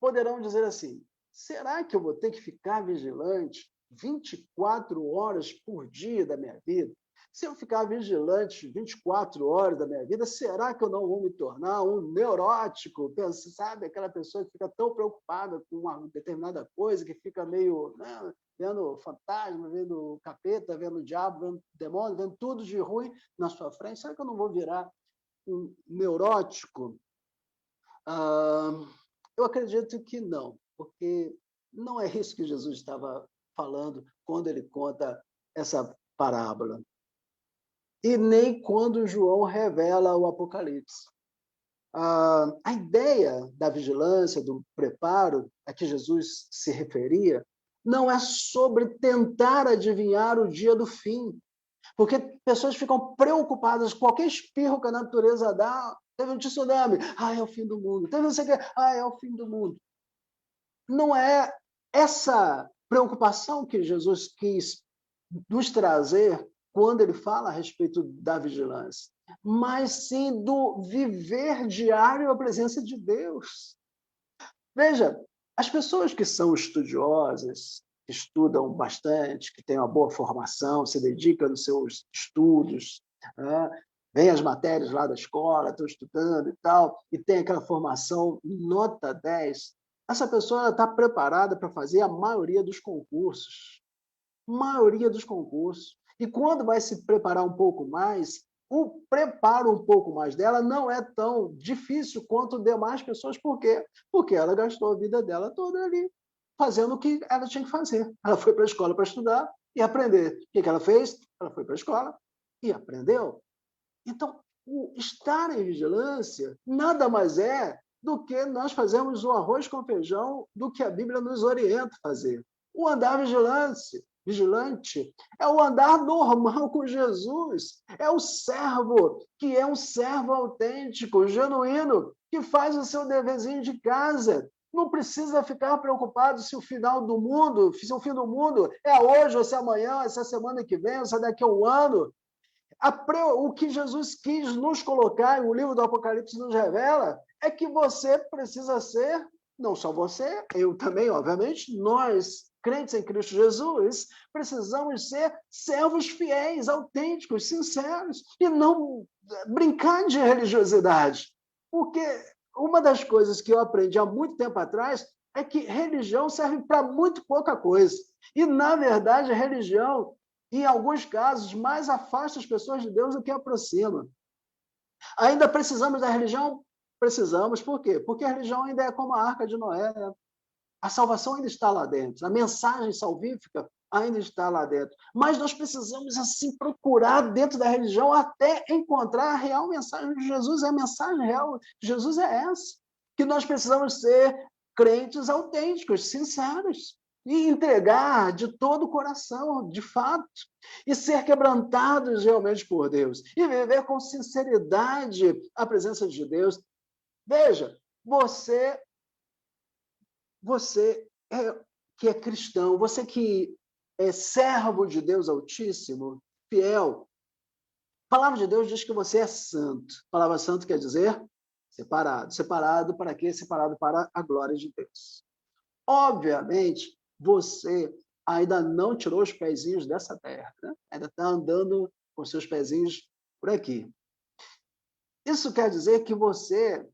poderão dizer assim: será que eu vou ter que ficar vigilante 24 horas por dia da minha vida, se eu ficar vigilante 24 horas da minha vida, será que eu não vou me tornar um neurótico? Pensa, sabe, aquela pessoa que fica tão preocupada com uma determinada coisa, que fica meio, né, vendo fantasma, vendo capeta, vendo diabo, vendo demônio, vendo tudo de ruim na sua frente. Será que eu não vou virar um neurótico? Eu acredito que não, porque não é isso que Jesus estava falando quando ele conta essa parábola. E nem quando João revela o Apocalipse. A ideia da vigilância, do preparo a que Jesus se referia, não é sobre tentar adivinhar o dia do fim, porque pessoas ficam preocupadas com qualquer espirro que a natureza dá. Teve um tsunami, é o fim do mundo. Teve não sei o quê, é o fim do mundo. Não é essa preocupação que Jesus quis nos trazer quando ele fala a respeito da vigilância, mas sim do viver diário à presença de Deus. Veja, as pessoas que são estudiosas, que estudam bastante, que têm uma boa formação, se dedicam nos seus estudos, vêm as matérias lá da escola, estão estudando e tal, e tem aquela formação nota 10, essa pessoa está preparada para fazer a maioria dos concursos. Maioria dos concursos. E quando vai se preparar um pouco mais, o preparo um pouco mais dela não é tão difícil quanto demais pessoas. Por quê? Porque ela gastou a vida dela toda ali, fazendo o que ela tinha que fazer. Ela foi para a escola para estudar e aprender. O que ela fez? Ela foi para a escola e aprendeu. Então, o estar em vigilância nada mais é do que nós fazemos o arroz com feijão do que a Bíblia nos orienta a fazer. O andar vigilante é o andar normal com Jesus, é o servo que é um servo autêntico, genuíno, que faz o seu deverzinho de casa. Não precisa ficar preocupado se o final do mundo, se o fim do mundo é hoje, ou se é amanhã, ou se é semana que vem, ou se é daqui a um ano. O que Jesus quis nos colocar, e o livro do Apocalipse nos revela, é que você precisa ser, não só você, eu também, obviamente, nós, crentes em Cristo Jesus, precisamos ser servos fiéis, autênticos, sinceros, e não brincar de religiosidade. Porque uma das coisas que eu aprendi há muito tempo atrás é que religião serve para muito pouca coisa. E, na verdade, a religião, em alguns casos, mais afasta as pessoas de Deus do que aproxima. Ainda precisamos da religião? Precisamos. Por quê? Porque a religião ainda é como a Arca de Noé. A salvação ainda está lá dentro. A mensagem salvífica ainda está lá dentro. Mas nós precisamos, assim, procurar dentro da religião até encontrar a real mensagem de Jesus. A mensagem real de Jesus é essa. Que nós precisamos ser crentes autênticos, sinceros. E entregar de todo o coração, de fato. E ser quebrantados realmente por Deus. E viver com sinceridade a presença de Deus. Veja, você que é cristão, você que é servo de Deus Altíssimo, fiel, a palavra de Deus diz que você é santo. A palavra santo quer dizer separado. Separado para quê? Separado para a glória de Deus. Obviamente, você ainda não tirou os pezinhos dessa terra, né? Ainda está andando com seus pezinhos por aqui. Isso quer dizer que você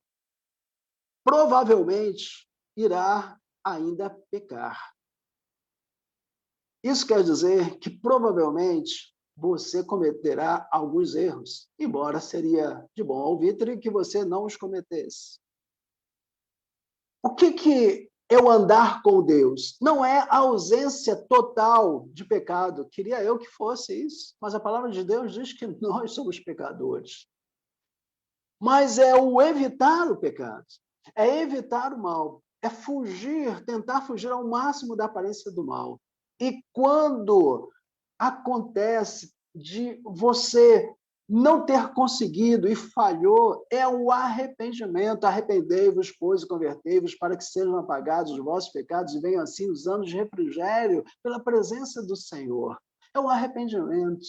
provavelmente irá ainda pecar. Isso quer dizer que provavelmente você cometerá alguns erros, embora seria de bom alvitre que você não os cometesse. O que é o andar com Deus? Não é a ausência total de pecado. Queria eu que fosse isso, mas a palavra de Deus diz que nós somos pecadores. Mas é o evitar o pecado, é evitar o mal, é fugir, tentar fugir ao máximo da aparência do mal. E quando acontece de você não ter conseguido e falhou, é o arrependimento. Arrependei-vos, pois, e convertei-vos, para que sejam apagados os vossos pecados e venham assim os anos de refrigério pela presença do Senhor. É o arrependimento.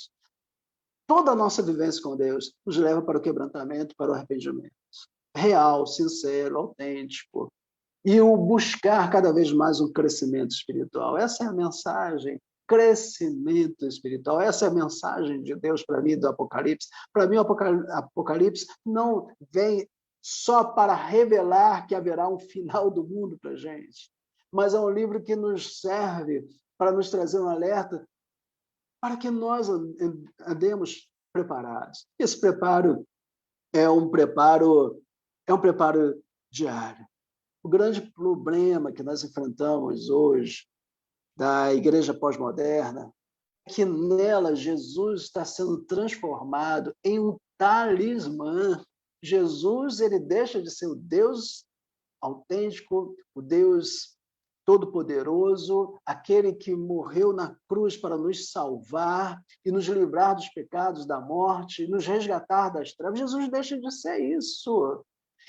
Toda a nossa vivência com Deus nos leva para o quebrantamento, para o arrependimento. Real, sincero, autêntico. E o buscar cada vez mais um crescimento espiritual. Essa é a mensagem crescimento espiritual. Essa é a mensagem de Deus para mim do Apocalipse. Para mim, o Apocalipse não vem só para revelar que haverá um final do mundo para a gente, mas é um livro que nos serve para nos trazer um alerta para que nós andemos preparados. Esse preparo é um preparo diário. O grande problema que nós enfrentamos hoje da igreja pós-moderna é que nela Jesus está sendo transformado em um talismã. Jesus, ele deixa de ser o Deus autêntico, o Deus todo-poderoso, aquele que morreu na cruz para nos salvar e nos livrar dos pecados, da morte, e nos resgatar das trevas. Jesus deixa de ser isso.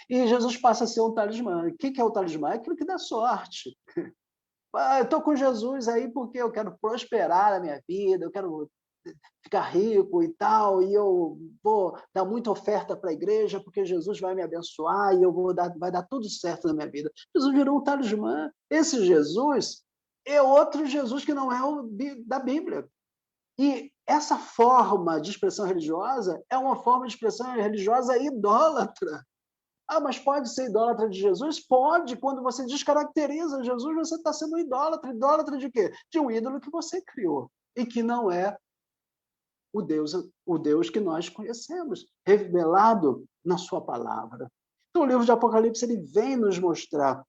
E Jesus passa a ser um talismã. O que é o talismã? É aquilo que dá sorte. Eu estou com Jesus aí porque eu quero prosperar na minha vida, eu quero ficar rico e tal, e eu vou dar muita oferta para a igreja porque Jesus vai me abençoar e vai dar tudo certo na minha vida. Jesus virou um talismã. Esse Jesus é outro Jesus que não é o da Bíblia. E essa forma de expressão religiosa é uma forma de expressão religiosa idólatra. Ah, mas pode ser idólatra de Jesus? Pode. Quando você descaracteriza Jesus, você está sendo idólatra. Idólatra de quê? De um ídolo que você criou e que não é o Deus que nós conhecemos, revelado na sua palavra. Então, o livro de Apocalipse ele vem nos mostrar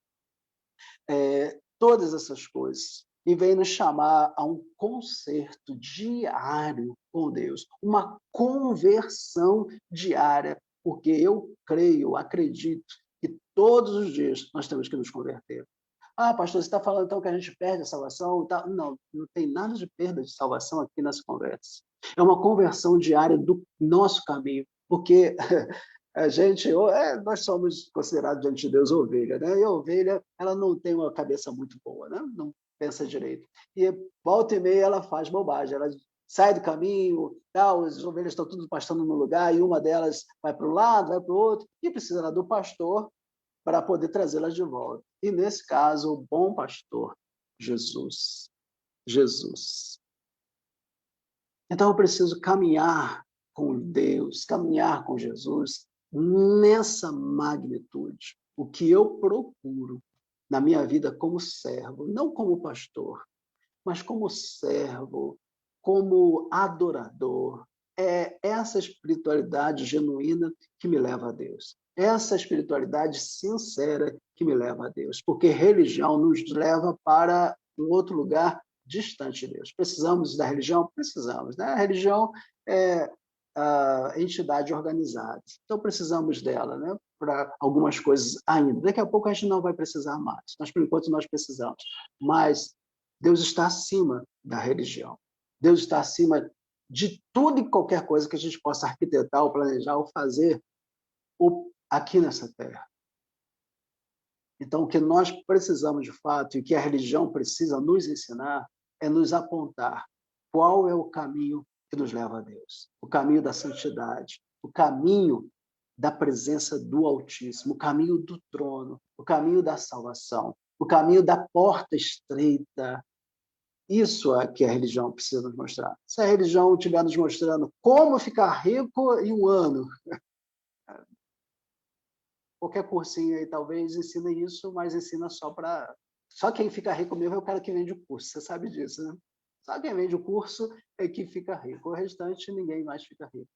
todas essas coisas e vem nos chamar a um concerto diário com Deus, uma conversão diária, porque eu creio, acredito que todos os dias nós temos que nos converter. Ah, pastor, você está falando então que a gente perde a salvação? Não, não tem nada de perda de salvação aqui nessa conversa. É uma conversão diária do nosso caminho, porque a gente, nós somos considerados diante de Deus ovelha, né? E a ovelha, ela não tem uma cabeça muito boa, né? Não pensa direito. E volta e meia ela faz bobagem, ela sai do caminho, tal, as ovelhas estão tudo pastando no lugar, e uma delas vai para um lado, vai para o outro, e precisa do pastor para poder trazê-las de volta. E, nesse caso, o bom pastor, Jesus. Então, eu preciso caminhar com Deus, caminhar com Jesus nessa magnitude. O que eu procuro na minha vida como servo, não como pastor, mas como servo, como adorador. É essa espiritualidade genuína que me leva a Deus. Essa espiritualidade sincera que me leva a Deus. Porque religião nos leva para um outro lugar distante de Deus. Precisamos da religião? Precisamos, né? A religião é a entidade organizada. Então, precisamos dela, né? Para algumas coisas ainda. Daqui a pouco a gente não vai precisar mais. Mas, por enquanto, nós precisamos. Mas Deus está acima da religião. Deus está acima de tudo e qualquer coisa que a gente possa arquitetar, ou planejar, ou fazer aqui nessa terra. Então, o que nós precisamos de fato, e que a religião precisa nos ensinar, é nos apontar qual é o caminho que nos leva a Deus. O caminho da santidade, o caminho da presença do Altíssimo, o caminho do trono, o caminho da salvação, o caminho da porta estreita. Isso é que a religião precisa nos mostrar. Se a religião estiver nos mostrando como ficar rico em um ano, qualquer cursinho aí talvez ensine isso, mas ensina só quem fica rico mesmo é o cara que vende o curso, você sabe disso, né? Só quem vende o curso é que fica rico, o restante ninguém mais fica rico.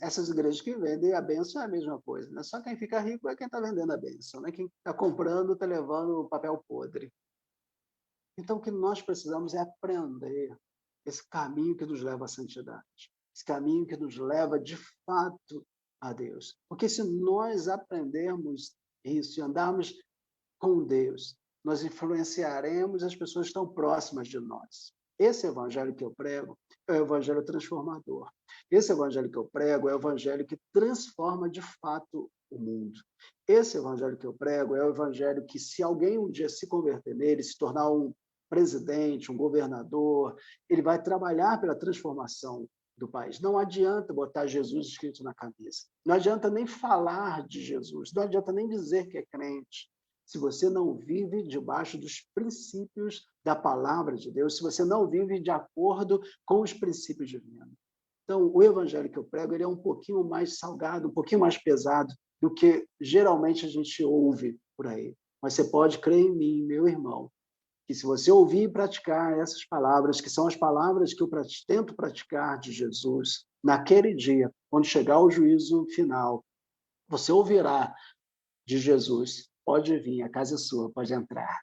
Essas igrejas que vendem a bênção é a mesma coisa, né? Só quem fica rico é quem está vendendo a bênção, né? Quem está comprando está levando o papel podre. Então, o que nós precisamos é aprender esse caminho que nos leva à santidade, esse caminho que nos leva, de fato, a Deus. Porque se nós aprendermos isso e andarmos com Deus, nós influenciaremos as pessoas que estão próximas de nós. Esse evangelho que eu prego é o evangelho transformador. Esse evangelho que eu prego é o evangelho que transforma, de fato, o mundo. Esse evangelho que eu prego é o evangelho que, se alguém um dia se converter nele, se tornar um presidente, um governador, ele vai trabalhar pela transformação do país. Não adianta botar Jesus escrito na cabeça. Não adianta nem falar de Jesus. Não adianta nem dizer que é crente. se você não vive debaixo dos princípios da palavra de Deus, se você não vive de acordo com os princípios divinos. Então, o evangelho que eu prego, ele é um pouquinho mais salgado, um pouquinho mais pesado do que geralmente a gente ouve por aí. Mas você pode crer em mim, meu irmão, que se você ouvir e praticar essas palavras, que são as palavras que eu tento praticar de Jesus, naquele dia, quando chegar o juízo final, você ouvirá de Jesus: pode vir, a casa é sua, pode entrar.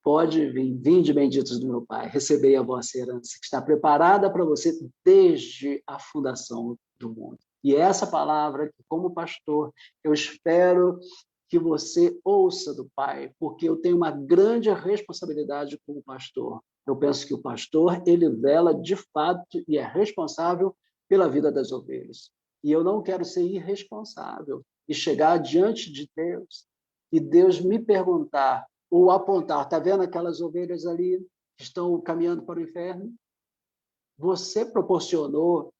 Pode vir, vinde benditos do meu Pai, recebei a vossa herança, que está preparada para você desde a fundação do mundo. E essa palavra, que como pastor, eu espero que você ouça do Pai, porque eu tenho uma grande responsabilidade como pastor. Eu penso que o pastor, ele vela de fato e é responsável pela vida das ovelhas. E eu não quero ser irresponsável e chegar diante de Deus e Deus me perguntar ou apontar: está vendo aquelas ovelhas ali que estão caminhando para o inferno? Você proporcionou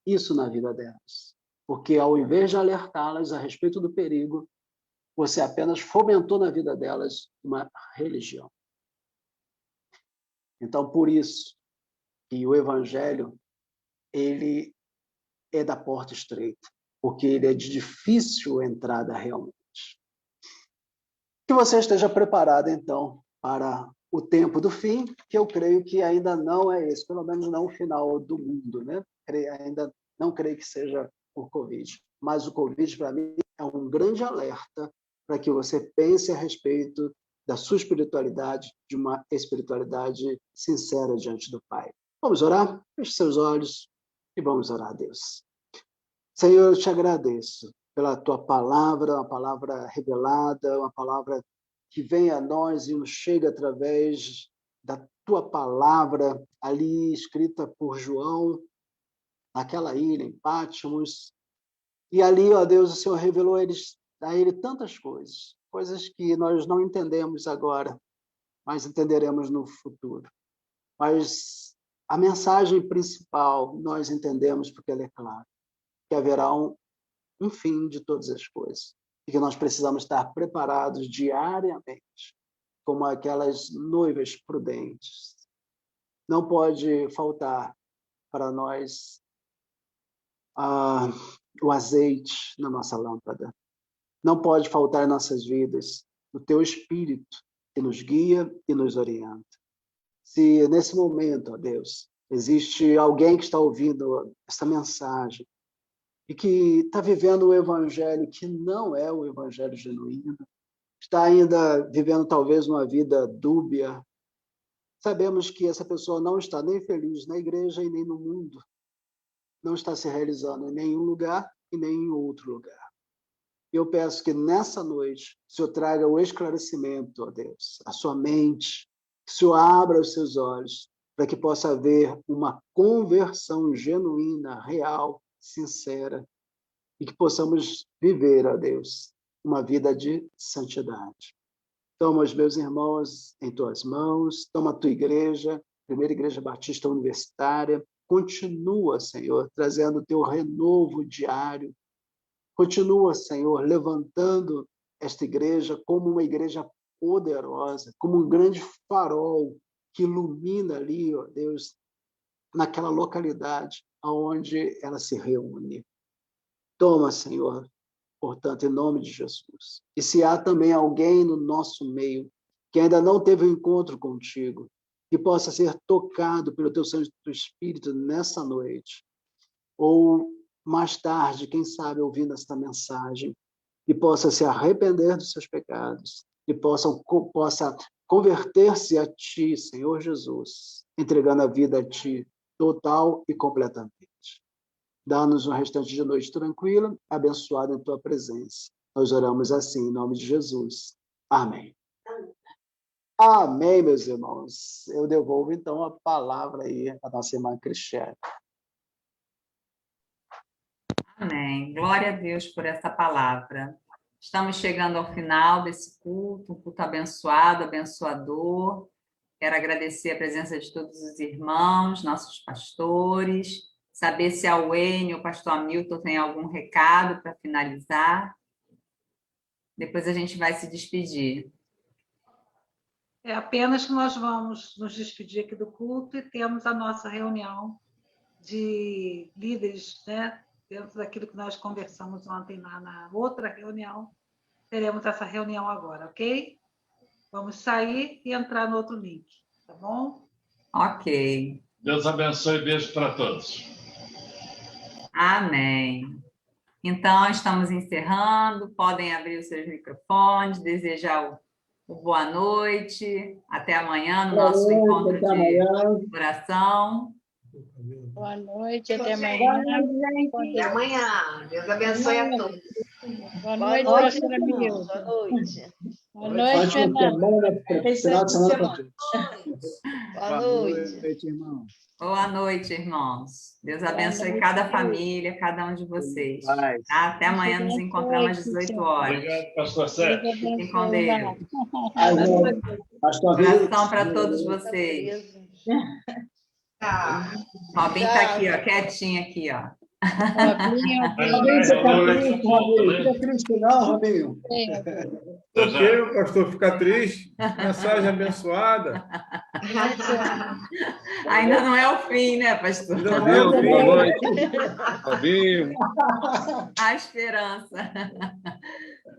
isso na vida delas, porque ao invés de alertá-las a respeito do perigo, você apenas fomentou na vida delas uma religião. Então, por isso que o evangelho, ele é da porta estreita, porque ele é de difícil entrada realmente. Que você esteja preparado, então, para o tempo do fim, que eu creio que ainda não é esse, pelo menos não o final do mundo, né? Ainda não creio que seja por Covid. Mas o Covid, para mim, é um grande alerta para que você pense a respeito da sua espiritualidade, de uma espiritualidade sincera diante do Pai. Vamos orar? Feche seus olhos e vamos orar a Deus. Senhor, eu te agradeço pela tua palavra, uma palavra revelada, uma palavra que vem a nós e nos chega através da tua palavra ali escrita por João, naquela ilha em Patmos. E ali, ó Deus, o Senhor revelou a ele tantas coisas, coisas que nós não entendemos agora, mas entenderemos no futuro. Mas a mensagem principal nós entendemos porque ela é clara, que haverá um fim de todas as coisas, e que nós precisamos estar preparados diariamente, como aquelas noivas prudentes. Não pode faltar para nós o azeite na nossa lâmpada. Não pode faltar em nossas vidas o teu Espírito que nos guia e nos orienta. Se nesse momento, ó Deus, existe alguém que está ouvindo essa mensagem e que está vivendo um evangelho que não é o evangelho genuíno, está ainda vivendo talvez uma vida dúbia, sabemos que essa pessoa não está nem feliz na igreja e nem no mundo, não está se realizando em nenhum lugar e nem em outro lugar. Eu peço que nessa noite o Senhor traga o esclarecimento, ó Deus, à sua mente, que o Senhor abra os seus olhos para que possa haver uma conversão genuína, real, sincera, e que possamos viver, ó Deus, uma vida de santidade. Toma os meus irmãos em tuas mãos, toma a tua igreja, Primeira Igreja Batista Universitária, continua, Senhor, trazendo o teu renovo diário, continua, Senhor, levantando esta igreja como uma igreja poderosa, como um grande farol que ilumina ali, ó Deus, naquela localidade onde ela se reúne. Toma, Senhor, portanto, em nome de Jesus. E se há também alguém no nosso meio que ainda não teve um encontro contigo, que possa ser tocado pelo teu Santo Espírito nessa noite, ou mais tarde, quem sabe, ouvindo esta mensagem, e possa se arrepender dos seus pecados, e possa converter-se a ti, Senhor Jesus, entregando a vida a ti, total e completamente. Dá-nos um restante de noite tranquila, abençoada em tua presença. Nós oramos assim, em nome de Jesus. Amém. Amém, meus irmãos. Eu devolvo, então, a palavra aí à nossa irmã Cristiane. Amém. Glória a Deus por essa palavra. Estamos chegando ao final desse culto, um culto abençoado, abençoador. Quero agradecer a presença de todos os irmãos, nossos pastores, saber se a Wayne ou o pastor Hamilton tem algum recado para finalizar. Depois a gente vai se despedir. É apenas que nós vamos nos despedir aqui do culto e temos a nossa reunião de líderes, né? Dentro daquilo que nós conversamos ontem na outra reunião, teremos essa reunião agora, ok? Vamos sair e entrar no outro link, tá bom? Ok. Deus abençoe e beijo para todos. Amém. Então, estamos encerrando. Podem abrir os seus microfones, desejar o boa noite. Até amanhã no nosso encontro de oração. Boa noite, até amanhã. Até amanhã. Deus abençoe a todos. Boa noite, pastora Mil. Boa noite. Boa noite, Fernanda. Final de semana para todos. Boa noite. Irmão. Boa noite, irmãos. Deus abençoe cada família, cada um de vocês. Tá? Até amanhã, nos encontramos às 18 horas. Obrigado, pastor Sérgio. Fiquem com Deus. Pastor Abração para todos vocês. Robin está aqui, ó, quietinha aqui, ó. Robinho, você está triste, Robinho? Fica triste não, Robinho. Por que, pastor, ficar triste? Mensagem abençoada. Ainda não é o fim, né, pastor? Ainda não é o fim. Boa noite. Robinho. A esperança.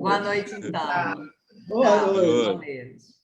Boa noite, então. Boa noite. Com Deus.